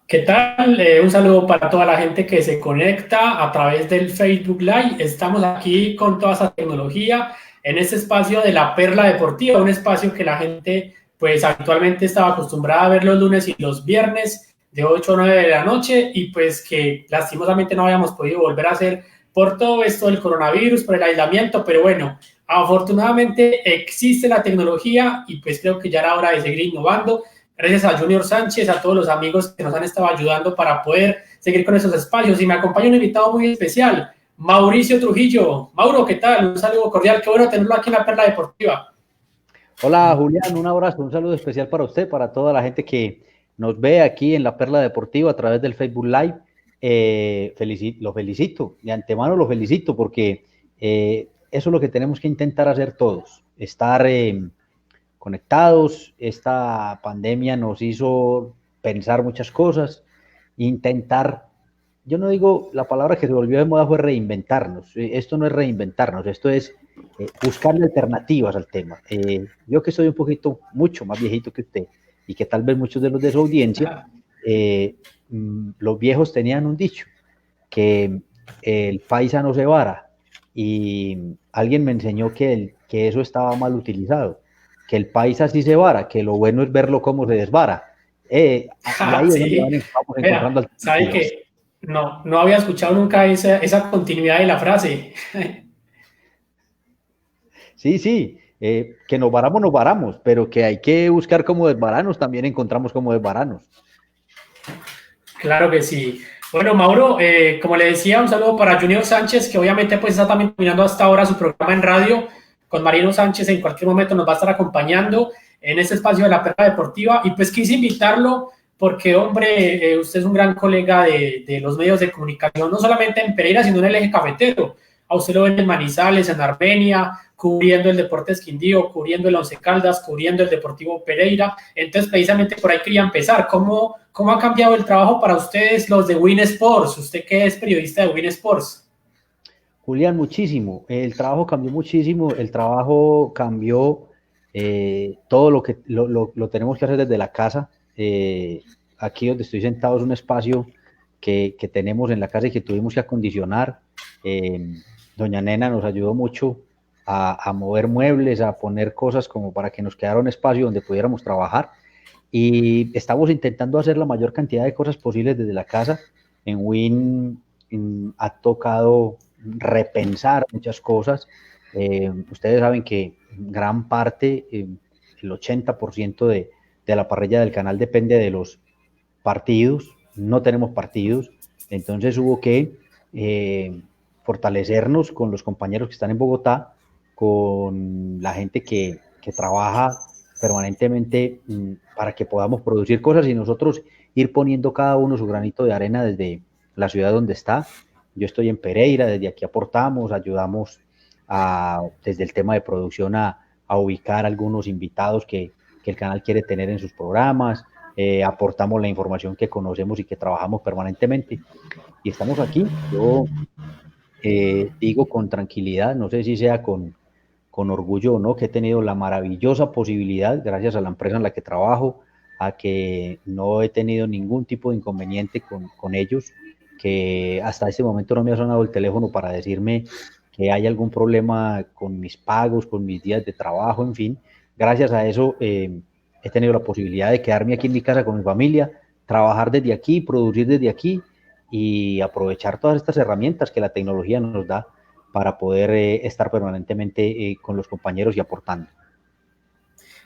¿Qué tal? Un saludo para toda la gente que se conecta a través del Facebook Live. Estamos aquí con toda esa tecnología en este espacio de la Perla Deportiva, un espacio que la gente pues actualmente estaba acostumbrada a ver los lunes y los viernes de 8 a 9 de la noche y pues que lastimosamente no habíamos podido volver a hacer por todo esto del coronavirus, por el aislamiento, pero bueno, afortunadamente existe la tecnología y pues creo que ya era hora de seguir innovando. Gracias a Junior Sánchez, a todos los amigos que nos han estado ayudando para poder seguir con esos espacios. Y me acompaña un invitado muy especial, Mauricio Trujillo. Mauro, ¿qué tal? Un saludo cordial. Qué bueno tenerlo aquí en la Perla Deportiva. Hola Julián, un abrazo, un saludo especial para usted, para toda la gente que nos ve aquí en la Perla Deportiva a través del Facebook Live. Lo felicito, de antemano lo felicito porque eso es lo que tenemos que intentar hacer todos, estar conectados. Esta pandemia nos hizo pensar muchas cosas, intentar, yo no digo, la palabra que se volvió de moda fue reinventarnos. Esto no es reinventarnos, esto es buscarle alternativas al tema. Yo que soy un poquito, mucho más viejito que usted y que tal vez muchos de los de su audiencia, los viejos tenían un dicho, que el paisa no se vara, y alguien me enseñó que eso estaba mal utilizado, que el paisa sí se vara, que lo bueno es verlo cómo se desvara. Y ahí es donde Sí, vamos encontrando mira, sabe alternativas. que no había escuchado nunca esa continuidad de la frase. Sí, sí, que nos varamos, pero que hay que buscar cómo desvararnos, también encontramos cómo desvararnos. Claro que sí. Bueno, Mauro, como le decía, un saludo para Junior Sánchez, que obviamente pues está también terminando hasta ahora su programa en radio con Marino Sánchez. En cualquier momento nos va a estar acompañando en este espacio de la Perla Deportiva. Y pues quise invitarlo porque, hombre, usted es un gran colega de los medios de comunicación, no solamente en Pereira, sino en el eje cafetero. A usted lo ven en Manizales, en Armenia, cubriendo el Deportes Quindío, cubriendo el Once Caldas, cubriendo el Deportivo Pereira. Entonces, precisamente por ahí quería empezar. ¿Cómo ha cambiado el trabajo para ustedes, los de Win Sports? Usted que es periodista de Win Sports. Julián, muchísimo. El trabajo cambió muchísimo. El trabajo cambió. Todo lo que lo tenemos que hacer desde la casa. Aquí donde estoy sentado es un espacio que tenemos en la casa y que tuvimos que acondicionar. Doña Nena nos ayudó mucho a mover muebles, a poner cosas como para que nos quedara un espacio donde pudiéramos trabajar. Y estamos intentando hacer la mayor cantidad de cosas posibles desde la casa. En Win ha tocado repensar muchas cosas. Ustedes saben que gran parte, el 80% de la parrilla del canal depende de los partidos. No tenemos partidos, entonces hubo que fortalecernos con los compañeros que están en Bogotá, con la gente que trabaja permanentemente para que podamos producir cosas y nosotros ir poniendo cada uno su granito de arena desde la ciudad donde está. Yo estoy en Pereira, desde aquí aportamos, ayudamos desde el tema de producción a ubicar algunos invitados que el canal quiere tener en sus programas. Aportamos la información que conocemos y que trabajamos permanentemente. Y estamos aquí. Yo digo con tranquilidad, no sé si sea con orgullo o no, que he tenido la maravillosa posibilidad, gracias a la empresa en la que trabajo, a que no he tenido ningún tipo de inconveniente con ellos, que hasta este momento no me ha sonado el teléfono para decirme que hay algún problema con mis pagos, con mis días de trabajo, en fin. Gracias a eso he tenido la posibilidad de quedarme aquí en mi casa con mi familia, trabajar desde aquí, producir desde aquí y aprovechar todas estas herramientas que la tecnología nos da para poder estar permanentemente con los compañeros y aportando.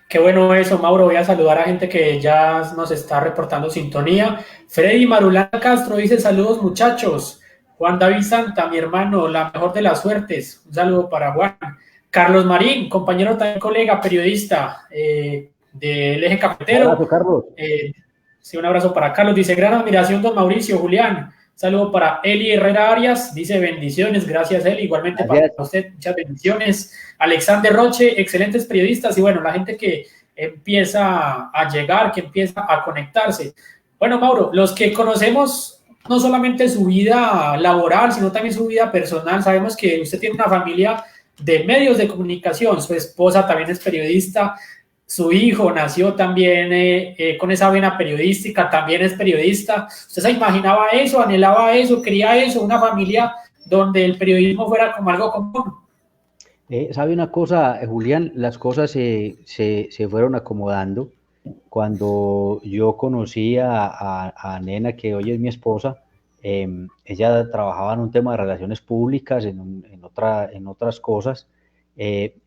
Qué bueno eso, Mauro. Voy a saludar a gente que ya nos está reportando sintonía. Freddy Marulán Castro dice saludos muchachos. Juan David Santa, mi hermano, la mejor de las suertes. Un saludo para Juan. Carlos Marín, compañero también colega, periodista del eje Un cafetero. abrazo, Carlos. Sí, un abrazo para Carlos. Dice gran admiración, don Mauricio, Julián. Saludo para Eli Herrera Arias. Dice bendiciones. Gracias, Eli. Igualmente para Gracias. usted, muchas bendiciones. Alexander Roche, excelentes periodistas. Y bueno, la gente que empieza a llegar, que empieza a conectarse. Bueno, Mauro, los que conocemos no solamente su vida laboral, sino también su vida personal, sabemos que usted tiene una familia de medios de comunicación, su esposa también es periodista, su hijo nació también con esa vena periodística, también es periodista. ¿Usted se imaginaba eso, anhelaba eso, quería eso, una familia donde el periodismo fuera como algo común? ¿Sabe una cosa, Julián? Las cosas se fueron acomodando. Cuando yo conocí a Nena, que hoy es mi esposa, ella trabajaba en un tema de relaciones públicas, en otras cosas,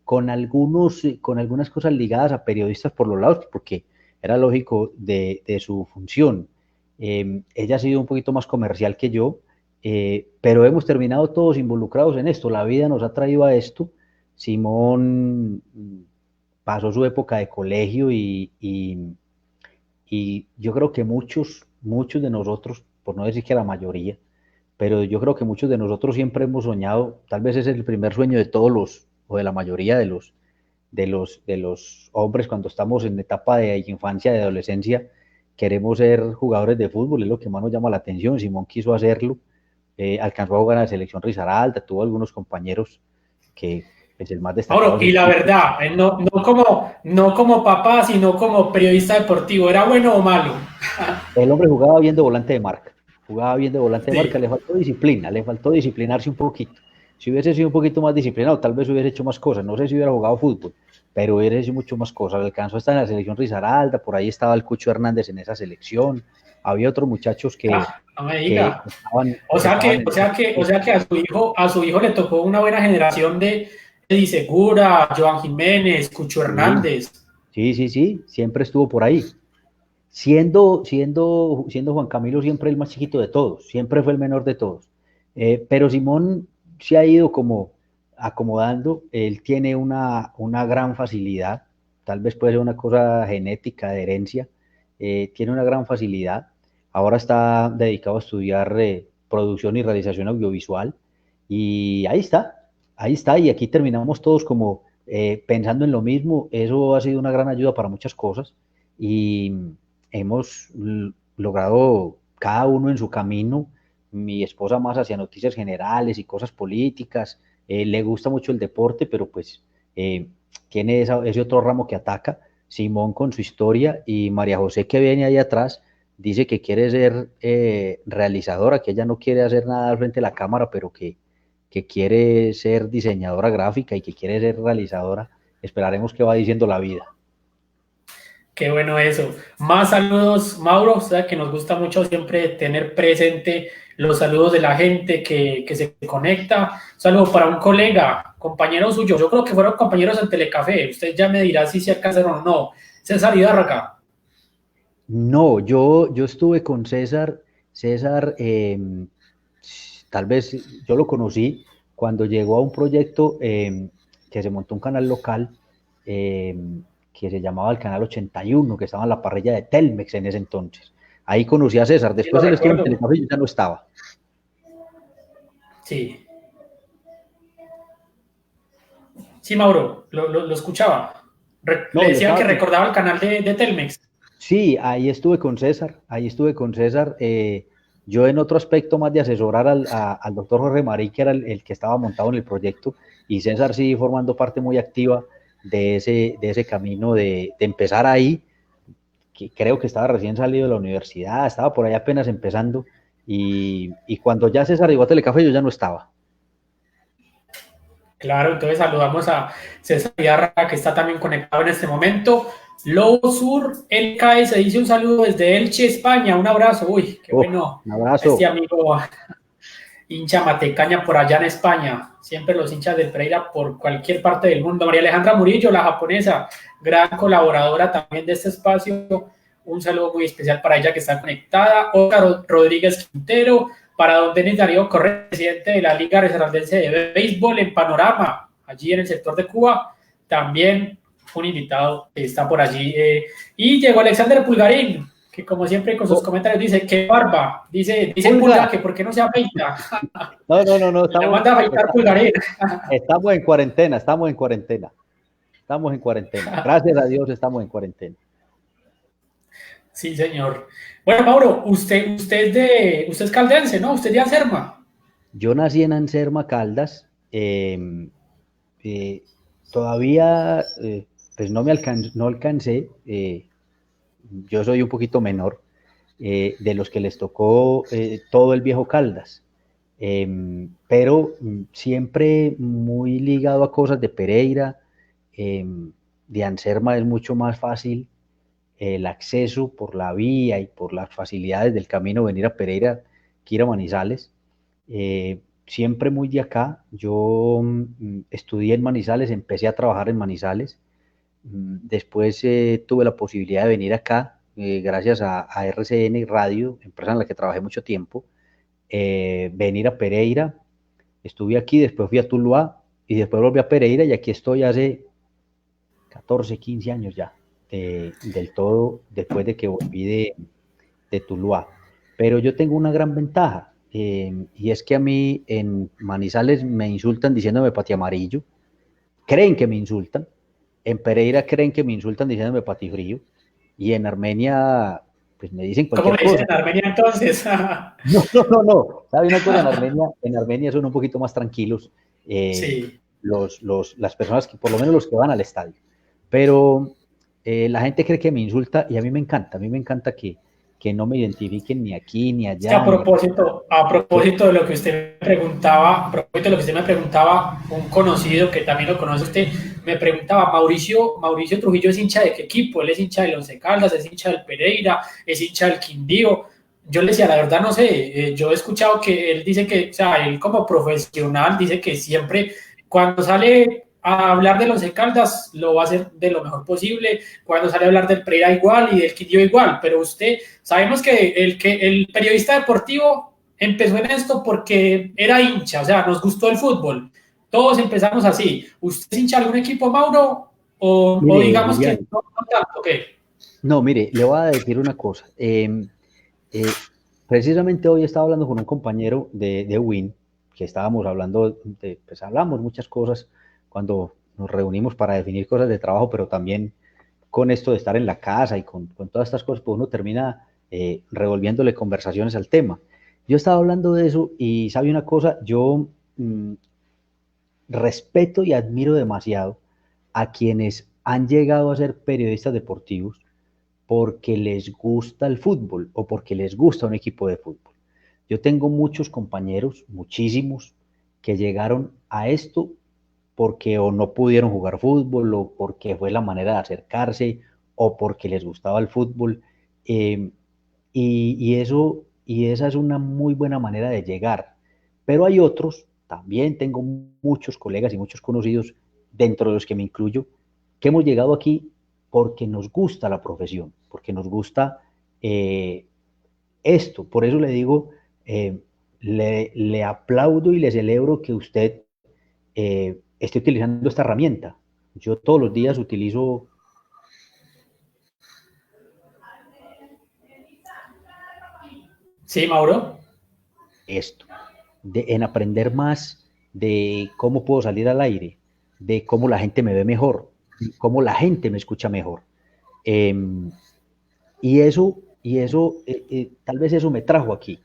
con algunas cosas ligadas a periodistas por los lados, porque era lógico de su función. Ella ha sido un poquito más comercial que yo, pero hemos terminado todos involucrados en esto. La vida nos ha traído a esto. Simón pasó su época de colegio y yo creo que muchos de nosotros, por no decir que la mayoría, pero yo creo que muchos de nosotros siempre hemos soñado, tal vez es el primer sueño de todos o de la mayoría de los hombres cuando estamos en etapa de infancia, de adolescencia, queremos ser jugadores de fútbol, es lo que más nos llama la atención. Simón quiso hacerlo, alcanzó a jugar en la selección Risaralda, tuvo algunos compañeros que pues, el más destacado. Ahora, y la verdad, no como papá, sino como periodista deportivo, ¿era bueno o malo? El hombre jugaba bien de volante de marca, Sí. le faltó disciplina, le faltó disciplinarse un poquito. Si hubiese sido un poquito más disciplinado, tal vez hubiese hecho más cosas, no sé si hubiera jugado fútbol, pero hubiera hecho mucho más cosas. Alcanzó a estar en la selección Risaralda, por ahí estaba el Cucho Hernández en esa selección, había otros muchachos Ah, no me que diga. estaban, O que sea estaban que, en o ese sea que, o equipo. sea que a su hijo le tocó una buena generación de Di Segura, Joan Jiménez, Cucho Sí, Hernández. sí, siempre estuvo por ahí. Siendo Juan Camilo siempre el más chiquito de todos, siempre fue el menor de todos. Pero Simón se ha ido como acomodando, él tiene una gran facilidad, tal vez puede ser una cosa genética, de herencia, tiene una gran facilidad. Ahora está dedicado a estudiar producción y realización audiovisual y ahí está, y aquí terminamos todos como pensando en lo mismo. Eso ha sido una gran ayuda para muchas cosas y hemos logrado cada uno en su camino. Mi esposa más hacia noticias generales y cosas políticas, le gusta mucho el deporte, pero pues eh, tiene ese otro ramo que ataca. Simón con su historia y María José que viene ahí atrás, dice que quiere ser realizadora, que ella no quiere hacer nada al frente de la cámara, pero que quiere ser diseñadora gráfica y que quiere ser realizadora. Esperaremos que va diciendo la vida. Qué bueno eso. Más saludos, Mauro. O sea que nos gusta mucho siempre tener presente los saludos de la gente que se conecta. Un saludo para un colega, compañero suyo. Yo creo que fueron compañeros en Telecafé. Usted ya me dirá si se alcanzaron o no. César Hidárraga. No, yo estuve con César. César, tal vez yo lo conocí cuando llegó a un proyecto que se montó un canal local eh, que se llamaba el Canal 81, que estaba en la parrilla de Telmex en ese entonces. Ahí conocí a César. Sí, lo Después él estuvo en recuerdo. Telecafé y yo ya no estaba. Sí. Sí, Mauro, lo escuchaba. Le No, le decía estaba que recordaba el canal de Telmex. Sí, ahí estuve con César. Yo en otro aspecto más de asesorar al doctor Jorge Marí, que era el que estaba montado en el proyecto, y César sí formando parte muy activa de ese camino de empezar ahí, que creo que estaba recién salido de la universidad, estaba por ahí apenas empezando, y cuando ya César llegó a Telecafé yo ya no estaba. Claro, entonces saludamos a César Ibarra, que está también conectado en este momento. Lobo Sur, LKS, dice un saludo desde Elche, España. Un abrazo. Uy, qué bueno. Un Este abrazo. amigo hincha matecaña por allá en España. Siempre los hinchas del Pereira por cualquier parte del mundo. María Alejandra Murillo, la japonesa, gran colaboradora también de este espacio. Un saludo muy especial para ella que está conectada. Oscar Rodríguez Quintero, para don Denis Darío Correa, presidente de la Liga Risaraldense de Béisbol en Panorama, allí en el sector de Cuba. También un invitado que está por allí. Y llegó Alexander Pulgarín, que como siempre con sus Oh, comentarios dice, qué barba, dice Pulga Pulga. que por qué no se afeita. No, La manda a afeitar Pulgarín. estamos en cuarentena, estamos en cuarentena. Estamos en cuarentena. Gracias a Dios estamos en cuarentena. Sí, señor. Bueno, Mauro, usted es caldense, ¿no? Usted ya Serma. Yo nací en Anserma, Caldas. Eh, todavía pues no alcancé, yo soy un poquito menor, de los que les tocó todo el viejo Caldas, pero siempre muy ligado a cosas de Pereira, de Anserma es mucho más fácil el acceso por la vía y por las facilidades del camino venir a Pereira que ir a Manizales. Siempre muy de acá, yo estudié en Manizales, empecé a trabajar en Manizales, después tuve la posibilidad de venir acá, gracias a RCN Radio, empresa en la que trabajé mucho tiempo, venir a Pereira, estuve aquí, después fui a Tuluá y después volví a Pereira y aquí estoy hace 14, 15 años ya, del todo, después de que volví de Tuluá. Pero yo tengo una gran ventaja, y es que a mí en Manizales me insultan diciéndome pati amarillo, creen que me insultan, en Pereira creen que me insultan diciéndome patifrío, y en Armenia pues me dicen ¿Cómo cualquier le dicen cosa. en Armenia entonces? No. ¿Sabe una cosa? En Armenia son un poquito más tranquilos, Sí. las personas, que por lo menos los que van al estadio. Pero la gente cree que me insulta y a mí me encanta que no me identifiquen ni aquí, ni Es que allá, ni a propósito de lo que usted me preguntaba, a propósito de lo que usted me preguntaba, un conocido que también lo conoce usted, me preguntaba, Mauricio Trujillo es hincha de qué equipo, él es hincha del Once Caldas, es hincha del Pereira, es hincha del Quindío. Yo le decía, la verdad no sé, yo he escuchado que él dice que, o sea, él como profesional dice que siempre cuando sale a hablar de los Once Caldas lo va a hacer de lo mejor posible, cuando sale a hablar del Pereira igual y del Quindío igual, pero usted, sabemos que el periodista deportivo empezó en esto porque era hincha, o sea, nos gustó el fútbol. Todos empezamos así. ¿Usted es hincha de algún equipo, Mauro? O Mire, digamos que Julián, no tanto, ¿qué? no, mire, le voy a decir una cosa. Eh, Precisamente hoy estaba hablando con un compañero de WIN, que estábamos hablando, pues hablamos muchas cosas cuando nos reunimos para definir cosas de trabajo, pero también con esto de estar en la casa y con todas estas cosas, pues uno termina revolviéndole conversaciones al tema. Yo estaba hablando de eso y sabe una cosa, yo respeto y admiro demasiado a quienes han llegado a ser periodistas deportivos porque les gusta el fútbol o porque les gusta un equipo de fútbol. Yo tengo muchos compañeros, muchísimos, que llegaron a esto porque o no pudieron jugar fútbol o porque fue la manera de acercarse o porque les gustaba el fútbol. eh, y esa es una muy buena manera de llegar. Pero hay otros, también tengo muchos colegas y muchos conocidos, dentro de los que me incluyo, que hemos llegado aquí porque nos gusta la profesión, porque nos gusta eh, esto. Por eso le digo, le aplaudo y le celebro que usted esté utilizando esta herramienta. Yo todos los días utilizo Sí, Mauro. esto, en aprender más de cómo puedo salir al aire, de cómo la gente me ve mejor, cómo la gente me escucha mejor. Eh, tal vez eso me trajo aquí.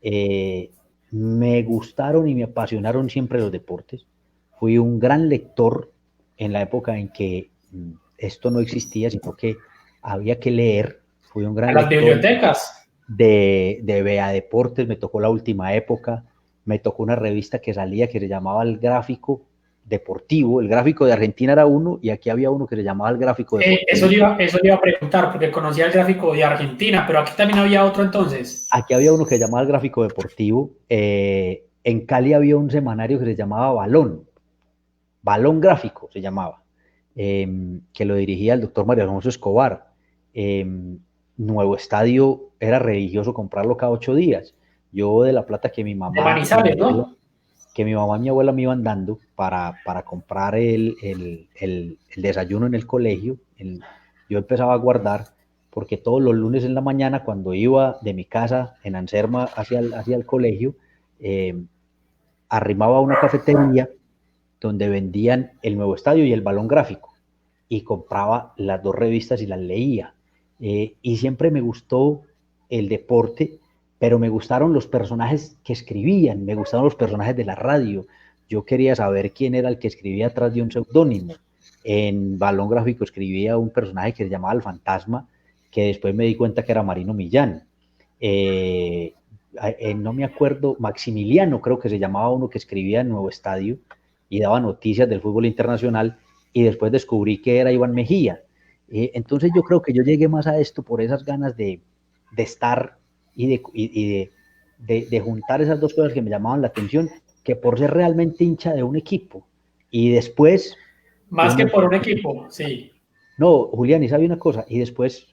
Eh, Me gustaron y me apasionaron siempre los deportes. Fui un gran lector en la época en que esto no existía, sino que había que leer. Fui un A gran las lector bibliotecas. de Vea Deportes, me tocó la última época, me tocó una revista que salía que se llamaba El Gráfico Deportivo, el gráfico de Argentina era uno y aquí había uno que se llamaba El Gráfico Deportivo. Eso le iba a preguntar, porque conocía el gráfico de Argentina, pero aquí también había otro entonces. Aquí había uno que se llamaba El Gráfico Deportivo, en Cali había un semanario que se llamaba Balón Gráfico se llamaba, que lo dirigía el doctor Mario Alfonso Escobar. Nuevo Estadio era religioso comprarlo cada 8 días. Yo de la plata que mi De mamá y mi Manizales, abuela, ¿no? que mi mamá y mi abuela me iban dando para comprar el desayuno en el colegio, yo empezaba a guardar, porque todos los lunes en la mañana, cuando iba de mi casa en Anserma hacia el colegio, eh, arrimaba a una cafetería donde vendían el Nuevo Estadio y el Balón Gráfico, y compraba las dos revistas y las leía. Y siempre me gustó el deporte, pero me gustaron los personajes que escribían, me gustaron los personajes de la radio. Yo quería saber quién era el que escribía atrás de un seudónimo. en Balón Gráfico escribía un personaje que se llamaba El Fantasma, que después me di cuenta que era Marino Millán. No me acuerdo, Maximiliano creo que se llamaba uno que escribía en Nuevo Estadio y daba noticias del fútbol internacional, y después descubrí que era Iván Mejía. Entonces yo creo que yo llegué más a esto por esas ganas de estar y de juntar esas dos cosas que me llamaban la atención, que por ser realmente hincha de un equipo. Y después... Más que por un equipo, sí. No, Julián, y sabe una cosa, y después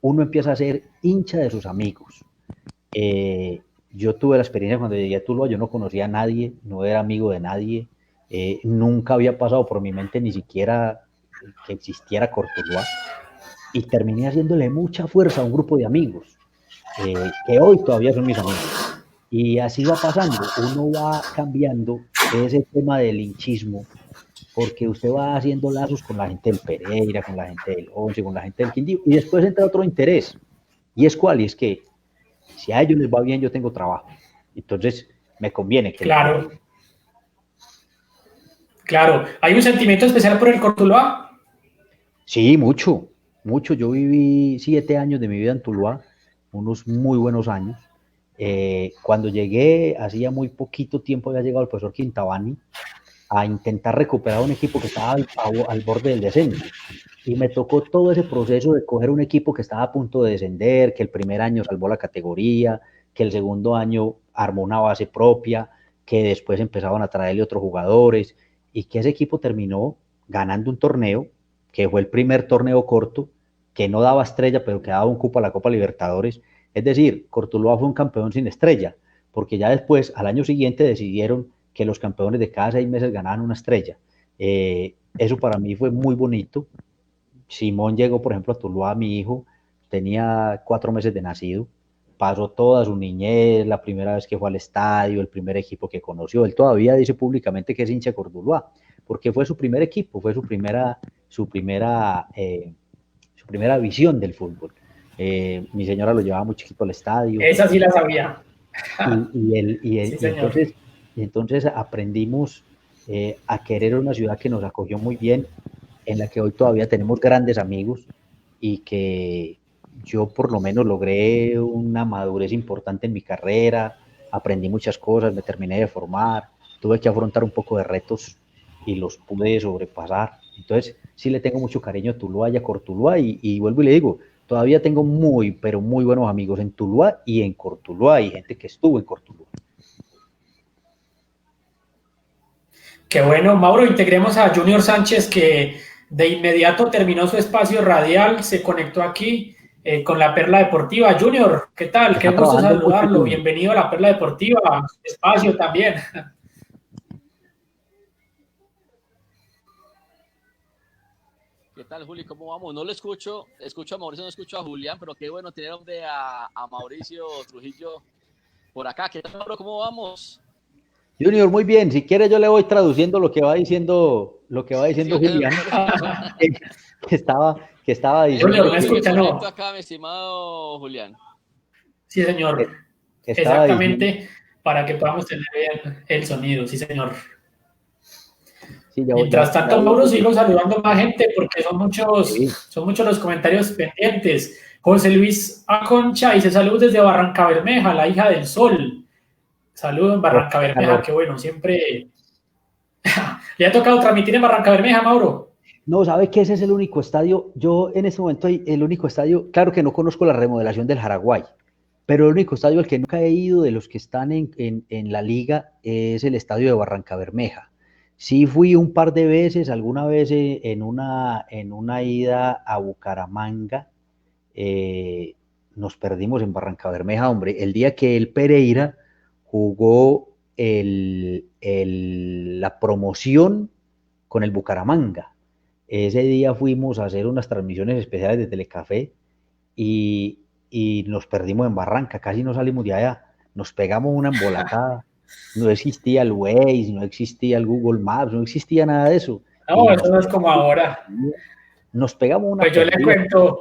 uno empieza a ser hincha de sus amigos. Yo tuve la experiencia cuando llegué a Tuluá, yo no conocía a nadie, no era amigo de nadie, nunca había pasado por mi mente ni siquiera que existiera Cortuluá, y terminé haciéndole mucha fuerza a un grupo de amigos, que hoy todavía son mis amigos. Y así va pasando, uno va cambiando ese tema del hinchismo, porque usted va haciendo lazos con la gente del Pereira, con la gente del Once, con la gente del Quindío, y después entra otro interés. ¿Y es cuál? Y es que si a ellos les va bien, yo tengo trabajo. Entonces, me conviene que... Claro. Claro. ¿Hay un sentimiento especial por el Cortuluá? Sí, mucho, mucho. Yo viví 7 años de mi vida en Tuluá, unos muy buenos años. Cuando llegué, hacía muy poquito tiempo había llegado el profesor Quintabani a intentar recuperar un equipo que estaba al borde del descenso. Y me tocó todo ese proceso de coger un equipo que estaba a punto de descender, que el primer año salvó la categoría, que el segundo año armó una base propia, que después empezaban a traerle otros jugadores, y que ese equipo terminó ganando un torneo, que fue el primer torneo corto, que no daba estrella, pero que daba un cupo a la Copa Libertadores. Es decir, Cortuluá fue un campeón sin estrella, porque ya después, al año siguiente, decidieron que los campeones de cada 6 meses ganaban una estrella. Eso para mí fue muy bonito. Simón llegó, por ejemplo, a Tuluá, mi hijo, tenía 4 meses de nacido, pasó toda su niñez, la primera vez que fue al estadio, el primer equipo que conoció. Él todavía dice públicamente que es hincha de Cortuluá, porque fue su primer equipo, fue su primera visión del fútbol. Mi señora lo llevaba muy chiquito al estadio. Esa sí la sabía. Sí, entonces aprendimos a querer una ciudad que nos acogió muy bien, en la que hoy todavía tenemos grandes amigos, y que yo por lo menos logré una madurez importante en mi carrera, aprendí muchas cosas, me terminé de formar, tuve que afrontar un poco de retos y los pude sobrepasar. Entonces sí le tengo mucho cariño a Tuluá y a Cortuluá, y vuelvo y le digo, todavía tengo muy, pero muy buenos amigos en Tuluá y en Cortuluá, y gente que estuvo en Cortuluá. Qué bueno, Mauro, integremos a Junior Sánchez, que de inmediato terminó su espacio radial, se conectó aquí con la Perla Deportiva. Junior, ¿qué tal? Qué gusto saludarlo. Bienvenido a la Perla Deportiva, a su espacio también. ¿Qué tal, Juli? ¿Cómo vamos? No lo escucho a Mauricio, no escucho a Julián, pero qué bueno tener a Mauricio Trujillo por acá. ¿Qué tal, Mauro? ¿Cómo vamos? Junior, muy bien. Si quiere yo le voy traduciendo lo que va diciendo sí, Julián, que estaba diciendo. Junior, ¿me escucha? No. Acá, mi estimado Julián. Sí, señor. Exactamente, diciendo, para que podamos tener bien el sonido, sí, señor. Sí, mientras tanto, Mauro, sigo saludando más gente porque son muchos los comentarios pendientes. José Luis Aconcha dice: saludos desde Barranca Bermeja, la hija del sol. Saludos en Barranca Bermeja, que bueno, siempre... ¿Le ha tocado transmitir en Barranca Bermeja, Mauro? No, ¿sabe que ese es el único estadio? Yo en este momento, el único estadio, claro que no conozco la remodelación del Jaraguay, pero el único estadio al que nunca he ido de los que están en la liga es el estadio de Barranca Bermeja. Sí fui un par de veces, alguna vez en una ida a Bucaramanga, nos perdimos en Barranca Bermeja, hombre, el día que el Pereira jugó la promoción con el Bucaramanga. Ese día fuimos a hacer unas transmisiones especiales de Telecafé y nos perdimos en Barranca, casi no salimos de allá, nos pegamos una embolatada, no existía el Waze, no existía el Google Maps, no existía nada de eso. No, eso no es como ahora. Nos pegamos una... Pues yo le cuento...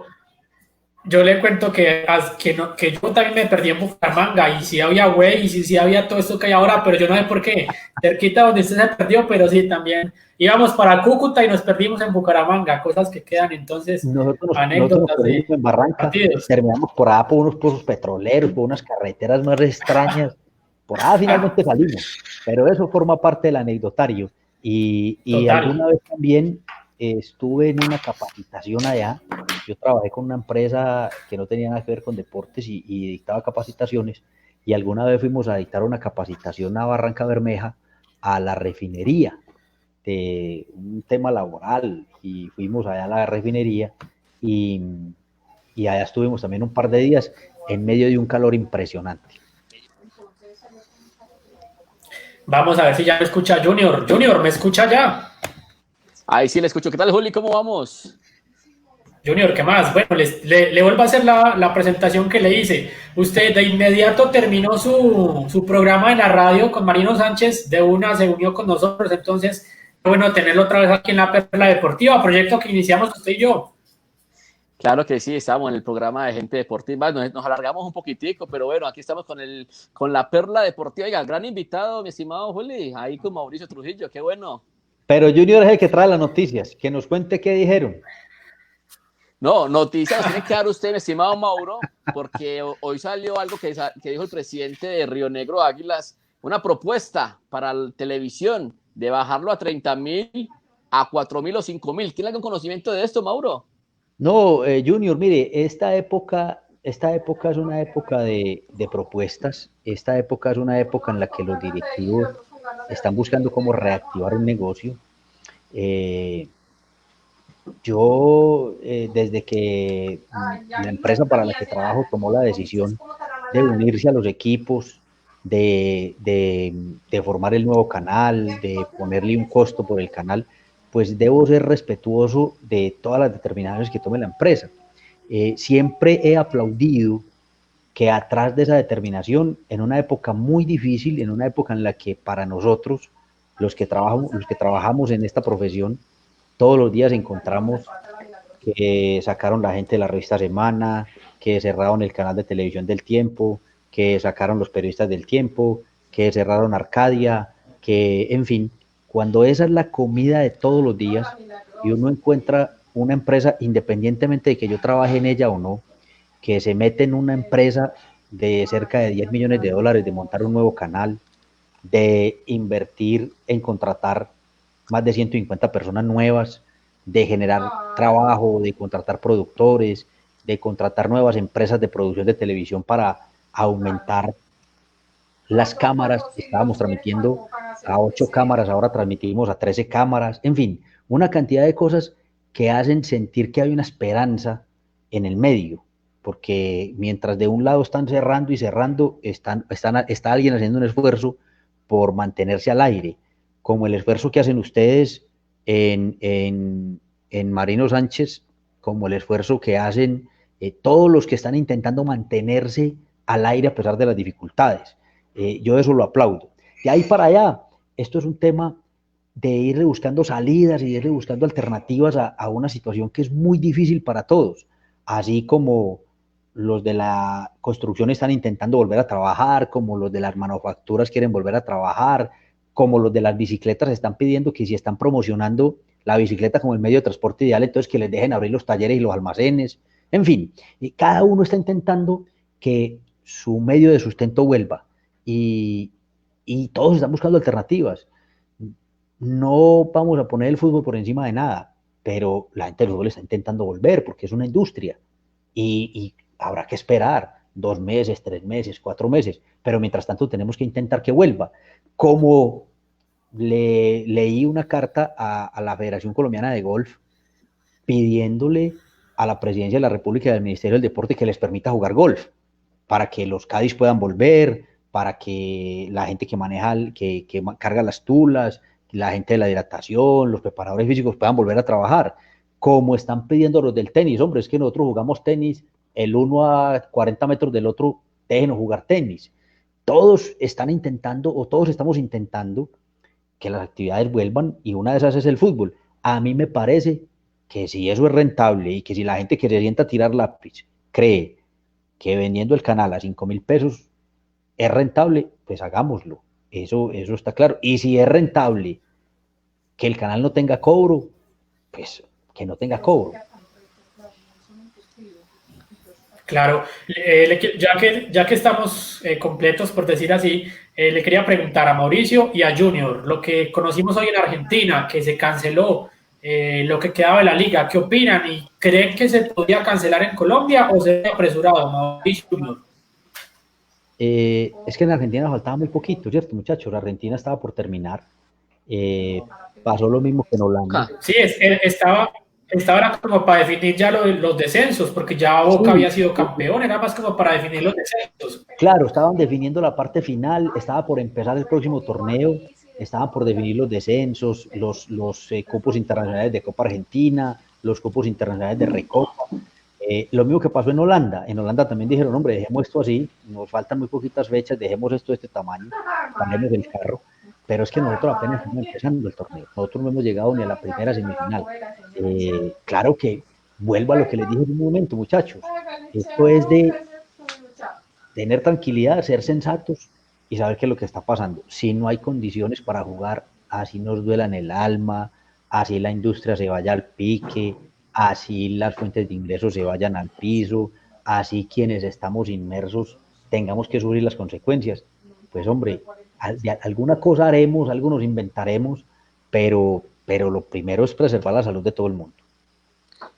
Yo le cuento que yo también me perdí en Bucaramanga y sí había güey y sí había todo esto que hay ahora, pero yo no sé por qué. Cerquita donde usted se perdió, pero sí también. Íbamos para Cúcuta y nos perdimos en Bucaramanga, cosas que quedan entonces, Nosotros nos anécdotas perdimos de en Barranca, partidos. terminamos por allá por unos pozos petroleros, por unas carreteras más extrañas. Por allá finalmente salimos, pero eso forma parte del anecdotario. Y alguna Total. vez también estuve en una capacitación allá. Yo trabajé con una empresa que no tenía nada que ver con deportes y dictaba capacitaciones. Y alguna vez fuimos a dictar una capacitación a Barranca Bermeja, a la refinería, de un tema laboral. Y fuimos allá a la refinería y, y allá estuvimos también un par de días en medio de un calor impresionante. Vamos a ver si ya me escucha Junior. Junior, ¿me escucha ya? Ahí sí le escucho. ¿Qué tal, Juli? ¿Cómo vamos? Junior, ¿qué más? Bueno, le vuelvo a hacer la presentación que le hice. Usted de inmediato terminó su programa en la radio con Marino Sánchez, de una se unió con nosotros, entonces, bueno, tenerlo otra vez aquí en la Perla Deportiva, proyecto que iniciamos usted y yo. Claro que sí, estamos en el programa de Gente Deportiva. Nos alargamos un poquitico, pero bueno, aquí estamos con la Perla Deportiva. Oiga, gran invitado, mi estimado Juli, ahí con Mauricio Trujillo, qué bueno. Pero Junior es el que trae las noticias, que nos cuente qué dijeron. No, noticias nos tiene que dar usted, mi estimado Mauro, porque hoy salió algo que dijo el presidente de Río Negro Águilas, una propuesta para la televisión de bajarlo a 30.000, a 4.000 o 5.000. ¿Tiene algún conocimiento de esto, Mauro? No, Junior, mire, esta época es una época de propuestas, esta época es una época en la que los directivos están buscando cómo reactivar un negocio. Eh, desde que la empresa para la que trabajo tomó la decisión de unirse a los equipos, de formar el nuevo canal, de ponerle un costo por el canal, pues debo ser respetuoso de todas las determinaciones que tome la empresa. Siempre he aplaudido que atrás de esa determinación, en una época muy difícil, en una época en la que para nosotros, los que trabajamos en esta profesión, todos los días encontramos que sacaron la gente de la revista Semana, que cerraron el canal de televisión del Tiempo, que sacaron los periodistas del Tiempo, que cerraron Arcadia, que, en fin, cuando esa es la comida de todos los días y uno encuentra una empresa, independientemente de que yo trabaje en ella o no, que se mete en una empresa de cerca de 10 millones de dólares, de montar un nuevo canal, de invertir en contratar más de 150 personas nuevas, de generar trabajo, de contratar productores, de contratar nuevas empresas de producción de televisión para aumentar las cámaras. Estábamos transmitiendo a 8 cámaras, ahora transmitimos a 13 cámaras, en fin, una cantidad de cosas que hacen sentir que hay una esperanza en el medio, porque mientras de un lado están cerrando y cerrando, está alguien haciendo un esfuerzo por mantenerse al aire, como el esfuerzo que hacen ustedes en Marino Sánchez, como el esfuerzo que hacen todos los que están intentando mantenerse al aire a pesar de las dificultades. Yo eso lo aplaudo. De ahí para allá, esto es un tema de ir buscando salidas y de ir buscando alternativas a una situación que es muy difícil para todos, así como los de la construcción están intentando volver a trabajar, como los de las manufacturas quieren volver a trabajar, como los de las bicicletas están pidiendo que si están promocionando la bicicleta como el medio de transporte ideal, entonces que les dejen abrir los talleres y los almacenes, en fin, cada uno está intentando que su medio de sustento vuelva y, y todos están buscando alternativas. No vamos a poner el fútbol por encima de nada, pero la gente del fútbol está intentando volver porque es una industria y habrá que esperar 2 meses, 3 meses, 4 meses, pero mientras tanto tenemos que intentar que vuelva. Como leí una carta a la Federación Colombiana de Golf pidiéndole a la Presidencia de la República y al Ministerio del Deporte que les permita jugar golf, para que los caddies puedan volver, para que la gente que maneja, que carga las tulas, la gente de la hidratación, los preparadores físicos puedan volver a trabajar, como están pidiendo los del tenis. Hombre, es que nosotros jugamos tenis, el uno a 40 metros del otro, déjenos jugar tenis. Todos están intentando, o todos estamos intentando, que las actividades vuelvan, y una de esas es el fútbol. A mí me parece que si eso es rentable y que si la gente que se sienta a tirar lápiz cree que vendiendo el canal a 5.000 pesos es rentable, pues hagámoslo. Eso está claro. Y si es rentable que el canal no tenga cobro, pues que no tenga cobro. Claro, ya que estamos completos, por decir así, le quería preguntar a Mauricio y a Junior, lo que conocimos hoy en Argentina, que se canceló lo que quedaba de la liga, ¿qué opinan? ¿Y creen que se podía cancelar en Colombia o se ve apresurado, Mauricio y Junior? Es que en Argentina faltaba muy poquito, ¿cierto, muchachos? Argentina estaba por terminar. Pasó lo mismo que en Holanda. Sí, estaba como para definir ya los descensos, porque ya Boca Sí, había sido campeón, era más como para definir los descensos. claro, estaban definiendo la parte final, estaba por empezar el próximo torneo, estaban por definir los descensos, los cupos internacionales de Copa Argentina, los cupos internacionales de Recopa. Lo mismo que pasó en Holanda también dijeron, hombre, dejemos esto así, nos faltan muy poquitas fechas, dejemos esto de este tamaño, cambiemos el carro, pero es que nosotros apenas estamos empezando el torneo, nosotros no hemos llegado ni a la primera semifinal. Claro que vuelvo a lo que les dije en un momento, muchachos, esto es de tener tranquilidad, ser sensatos y saber qué es lo que está pasando. Si no hay condiciones para jugar, así nos duela en el alma, así la industria se vaya al pique, así las fuentes de ingresos se vayan al piso, así quienes estamos inmersos tengamos que sufrir las consecuencias. Pues hombre, alguna cosa haremos, algo nos inventaremos, pero lo primero es preservar la salud de todo el mundo.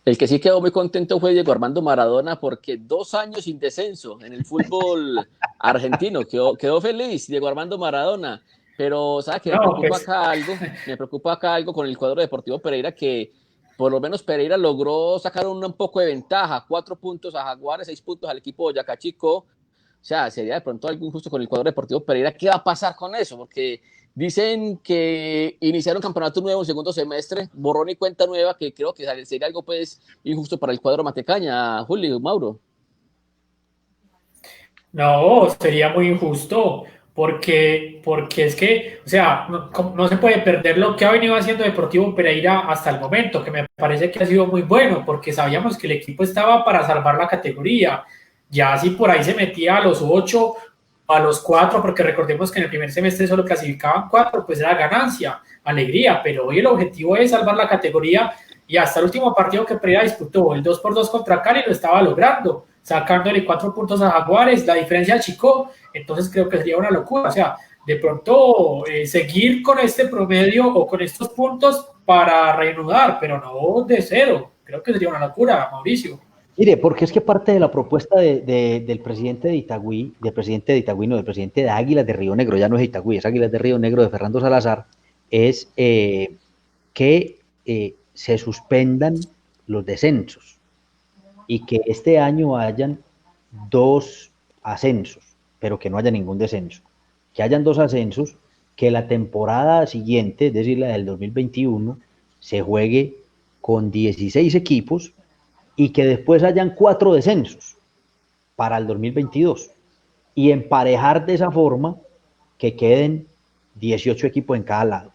El que sí quedó muy contento fue Diego Armando Maradona porque 2 años sin descenso en el fútbol argentino. Quedó feliz Diego Armando Maradona. Pero, ¿sabes qué? Me preocupa acá algo con el cuadro Deportivo Pereira, que por lo menos Pereira logró sacar un poco de ventaja. 4 puntos a Jaguares, 6 puntos al equipo Boyacá Chico. O sea, sería de pronto algo injusto con el cuadro Deportivo Pereira. ¿Qué va a pasar con eso? Porque dicen que iniciaron campeonato nuevo en segundo semestre, borrón y cuenta nueva, que creo que sería algo pues injusto para el cuadro Matecaña, Julio, Mauro. No, sería muy injusto, porque es que, o sea, no se puede perder lo que ha venido haciendo Deportivo Pereira hasta el momento, que me parece que ha sido muy bueno, porque sabíamos que el equipo estaba para salvar la categoría. Ya si por ahí se metía a los 8, a los 4, porque recordemos que en el primer semestre solo clasificaban 4, pues era ganancia, alegría, pero hoy el objetivo es salvar la categoría y hasta el último partido que Pereira disputó, el 2-2 contra Cali, lo estaba logrando, sacándole 4 puntos a Jaguares, la diferencia achicó, entonces creo que sería una locura, o sea, de pronto seguir con este promedio o con estos puntos para reanudar, pero no de cero, creo que sería una locura, Mauricio. Mire, porque es que parte de la propuesta del presidente de Itagüí, del presidente de Águilas de Río Negro, ya no es Itagüí, es Águilas de Río Negro de Fernando Salazar, es que se suspendan los descensos y que este año hayan 2 ascensos, pero que no haya ningún descenso. Que hayan 2 ascensos, que la temporada siguiente, es decir, la del 2021, se juegue con 16 equipos y que después hayan 4 descensos para el 2022 y emparejar de esa forma que queden 18 equipos en cada lado.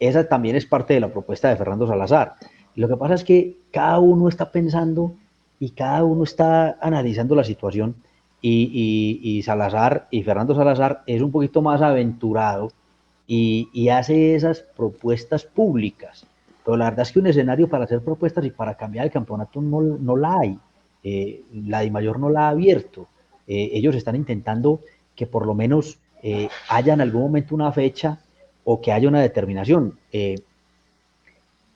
Esa también es parte de la propuesta de Fernando Salazar. Lo que pasa es que cada uno está pensando y cada uno está analizando la situación y Salazar y Fernando Salazar es un poquito más aventurado y hace esas propuestas públicas. Pero la verdad es que un escenario para hacer propuestas y para cambiar el campeonato no la hay. La DIMAYOR no la ha abierto. Ellos están intentando que por lo menos haya en algún momento una fecha o que haya una determinación.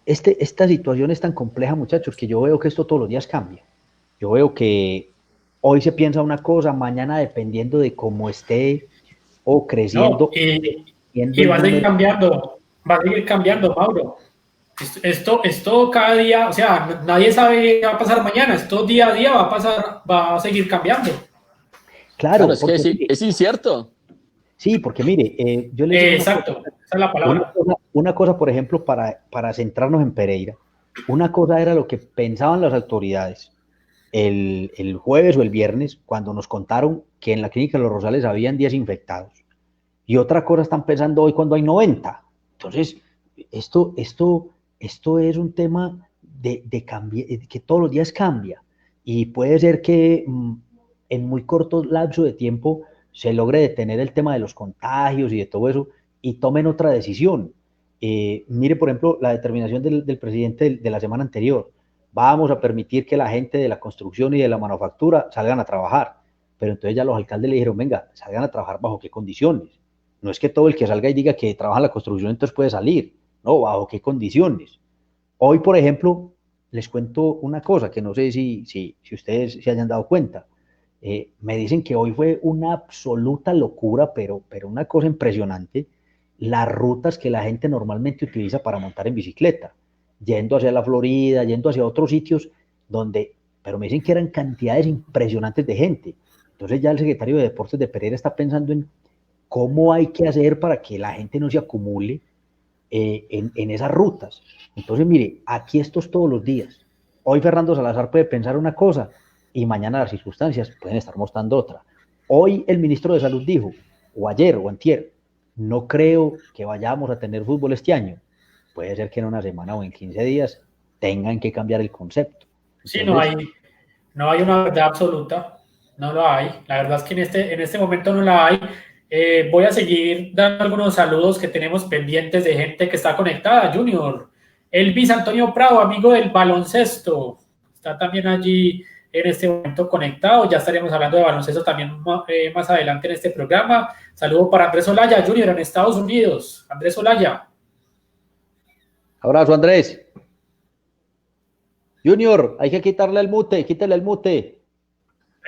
Esta situación es tan compleja, muchachos, que yo veo que esto todos los días cambia. Yo veo que hoy se piensa una cosa, mañana dependiendo de cómo esté o creciendo. No, y va a seguir cambiando, Mauro. Esto cada día, o sea, nadie sabe qué va a pasar mañana, esto día a día va a seguir cambiando. Claro, es que es incierto. Sí, porque mire, yo le digo exacto, esa es la palabra. Una cosa, por ejemplo, para centrarnos en Pereira, una cosa era lo que pensaban las autoridades el jueves o el viernes cuando nos contaron que en la clínica de Los Rosales habían 10 infectados. Y otra cosa están pensando hoy cuando hay 90. Entonces, esto es un tema de cambiar, que todos los días cambia. y puede ser que en muy corto lapso de tiempo se logre detener el tema de los contagios y de todo eso y tomen otra decisión. Mire, por ejemplo, la determinación del presidente de la semana anterior. Vamos a permitir que la gente de la construcción y de la manufactura salgan a trabajar. Pero entonces ya los alcaldes le dijeron, venga, salgan a trabajar bajo qué condiciones. No es que todo el que salga y diga que trabaja en la construcción entonces puede salir. No, bajo qué condiciones. Hoy, por ejemplo, les cuento una cosa que no sé si ustedes se hayan dado cuenta. Me dicen que hoy fue una absoluta locura, pero una cosa impresionante, las rutas que la gente normalmente utiliza para montar en bicicleta, yendo hacia la Florida, yendo hacia otros sitios donde, pero me dicen que eran cantidades impresionantes de gente. Entonces ya el secretario de Deportes de Pereira está pensando en cómo hay que hacer para que la gente no se acumule en esas rutas. Entonces, mire, aquí esto es todos los días. Hoy Fernando Salazar puede pensar una cosa y mañana las circunstancias pueden estar mostrando otra. Hoy el ministro de Salud dijo, o ayer o antier, no creo que vayamos a tener fútbol este año. Puede ser que en una semana o en 15 días tengan que cambiar el concepto. Sí, Entonces, no hay una verdad absoluta, no lo hay. La verdad es que en este momento no la hay. Voy a seguir dando algunos saludos que tenemos pendientes de gente que está conectada. Junior, Elvis Antonio Prado, amigo del baloncesto, está también allí en este momento conectado. Ya estaremos hablando de baloncesto también más adelante en este programa. Saludo para Andrés Olaya, Junior, en Estados Unidos. Andrés Olaya. abrazo Andrés. Junior, hay que quitarle el mute, quítale el mute.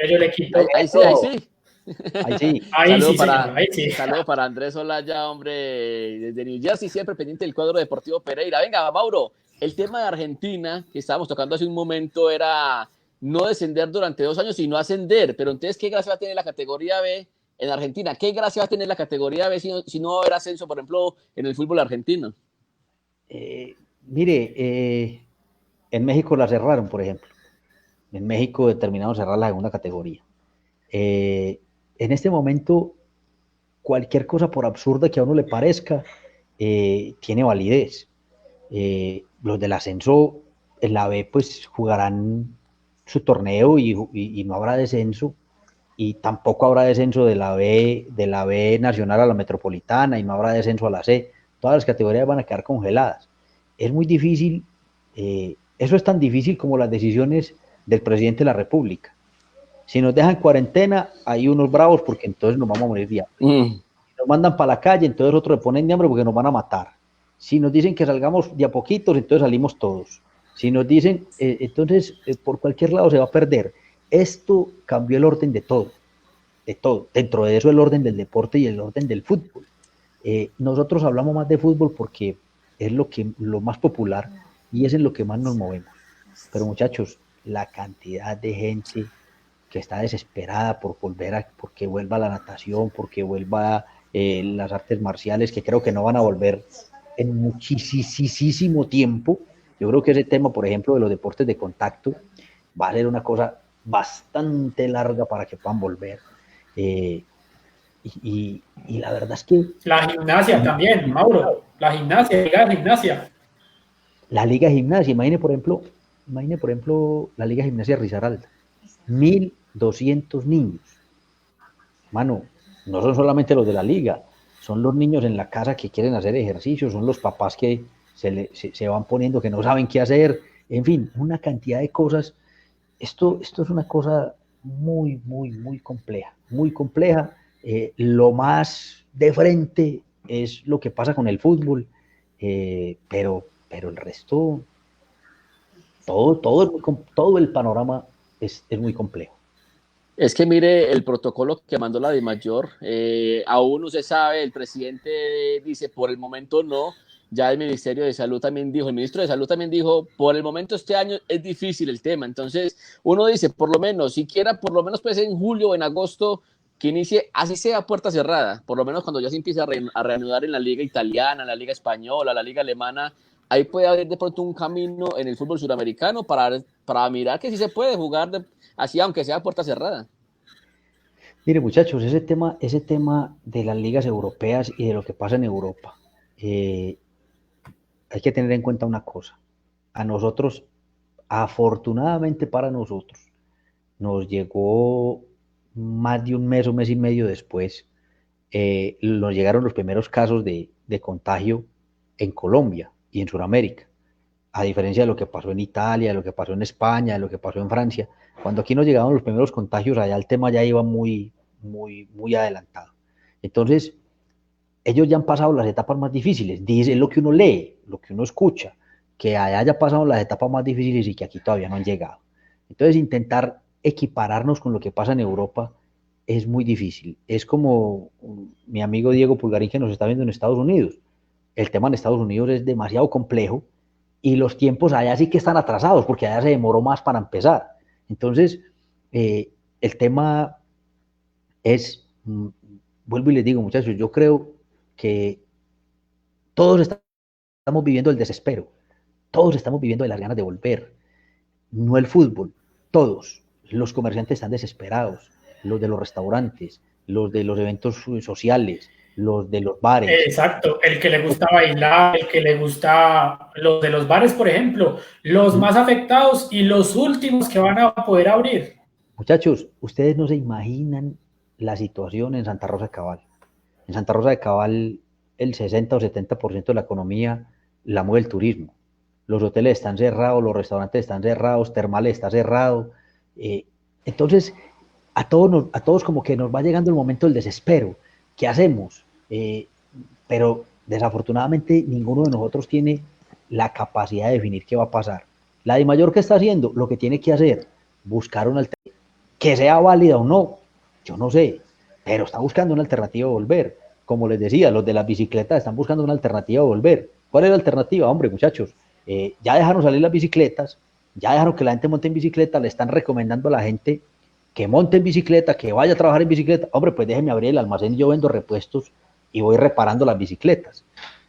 Yo le quito. Ahí sí, ahí sí. Ahí sí. Saludo para Andrés Olaya, hombre, desde New Jersey, siempre pendiente del cuadro deportivo Pereira. Venga, Mauro, el tema de Argentina que estábamos tocando hace un momento era no descender durante 2 años, sino ascender. Pero entonces, ¿qué gracia va a tener la categoría B en Argentina? ¿Qué gracia va a tener la categoría B si no va a haber ascenso, por ejemplo, en el fútbol argentino? Mire, en México la cerraron, por ejemplo. En México determinaron cerrar la segunda categoría. En este momento, cualquier cosa por absurda que a uno le parezca, tiene validez. Los del ascenso en la B pues jugarán su torneo y no habrá descenso, y tampoco habrá descenso de la B nacional a la metropolitana, y no habrá descenso a la C. Todas las categorías van a quedar congeladas. Es muy difícil, eso es tan difícil como las decisiones del presidente de la República. Si nos dejan cuarentena, hay unos bravos porque entonces nos vamos a morir de hambre. Si nos mandan para la calle, entonces otros le ponen de hambre porque nos van a matar. Si nos dicen que salgamos de a poquitos, entonces salimos todos. Si nos dicen, entonces por cualquier lado se va a perder. Esto cambió el orden de todo. Dentro de eso el orden del deporte y el orden del fútbol. Nosotros hablamos más de fútbol porque es lo más popular y es en lo que más nos movemos. Pero muchachos, la cantidad de gente que está desesperada porque vuelva la natación, porque vuelva las artes marciales, que creo que no van a volver en muchísimo tiempo. Yo creo que ese tema, por ejemplo, de los deportes de contacto, va a ser una cosa bastante larga para que puedan volver. Y la verdad es que... La gimnasia también, Mauro. La gimnasia. La Liga Gimnasia, imagine por ejemplo, la Liga Gimnasia Risaralda. 1.200 niños. Mano, no son solamente los de la liga, son los niños en la casa que quieren hacer ejercicio, son los papás que se van poniendo que no saben qué hacer, en fin, una cantidad de cosas. Esto es una cosa muy compleja, muy compleja. Lo más de frente es lo que pasa con el fútbol, pero el resto, todo el panorama es muy complejo. Es que mire el protocolo que mandó la DIMAYOR, aún no se sabe, el presidente dice por el momento no, ya el Ministerio de Salud también dijo, el ministro de Salud también dijo, por el momento este año es difícil el tema, entonces uno dice, por lo menos, siquiera por lo menos pues en julio o en agosto, que inicie, así sea puerta cerrada, por lo menos cuando ya se empiece a reanudar en la liga italiana, en la liga española, la liga alemana, ahí puede haber de pronto un camino en el fútbol suramericano para mirar que sí se puede jugar así, aunque sea puerta cerrada. Mire, muchachos, ese tema de las ligas europeas y de lo que pasa en Europa, hay que tener en cuenta una cosa. A nosotros, afortunadamente para nosotros, nos llegó más de un mes o mes y medio después, nos llegaron los primeros casos de contagio en Colombia y en Sudamérica, a diferencia de lo que pasó en Italia, de lo que pasó en España, de lo que pasó en Francia. Cuando aquí nos llegaron los primeros contagios, allá el tema ya iba muy adelantado. Entonces, ellos ya han pasado las etapas más difíciles, dice lo que uno lee, lo que uno escucha, que allá ya pasaron las etapas más difíciles y que aquí todavía no han llegado. Entonces, intentar equipararnos con lo que pasa en Europa es muy difícil. Es como mi amigo Diego Pulgarín, que nos está viendo en Estados Unidos. El tema en Estados Unidos es demasiado complejo y los tiempos allá sí que están atrasados, porque allá se demoró más para empezar. Entonces, el tema es, vuelvo y les digo, muchachos, yo creo que todos estamos viviendo el desespero, todos estamos viviendo de las ganas de volver, no el fútbol, todos. Los comerciantes están desesperados, los de los restaurantes, los de los eventos sociales, los de los bares. Exacto, el que le gusta bailar, el que le gusta los de los bares, por ejemplo, los más afectados y los últimos que van a poder abrir. Muchachos, ustedes no se imaginan la situación en Santa Rosa de Cabal. En Santa Rosa de Cabal, el 60 o 70% de la economía la mueve el turismo. Los hoteles están cerrados, los restaurantes están cerrados, Termales está cerrado. Entonces, a todos como que nos va llegando el momento del desespero. ¿Qué hacemos? Pero desafortunadamente ninguno de nosotros tiene la capacidad de definir qué va a pasar. La DIMAYOR, ¿qué está haciendo? Lo que tiene que hacer, buscar una alternativa. Que sea válida o no, yo no sé, pero está buscando una alternativa de volver. Como les decía, los de las bicicletas están buscando una alternativa de volver. ¿Cuál es la alternativa? Hombre, muchachos, ya dejaron salir las bicicletas, ya dejaron que la gente monte en bicicleta, le están recomendando a la gente que monte en bicicleta, que vaya a trabajar en bicicleta. Hombre, pues déjeme abrir el almacén y yo vendo repuestos y voy reparando las bicicletas.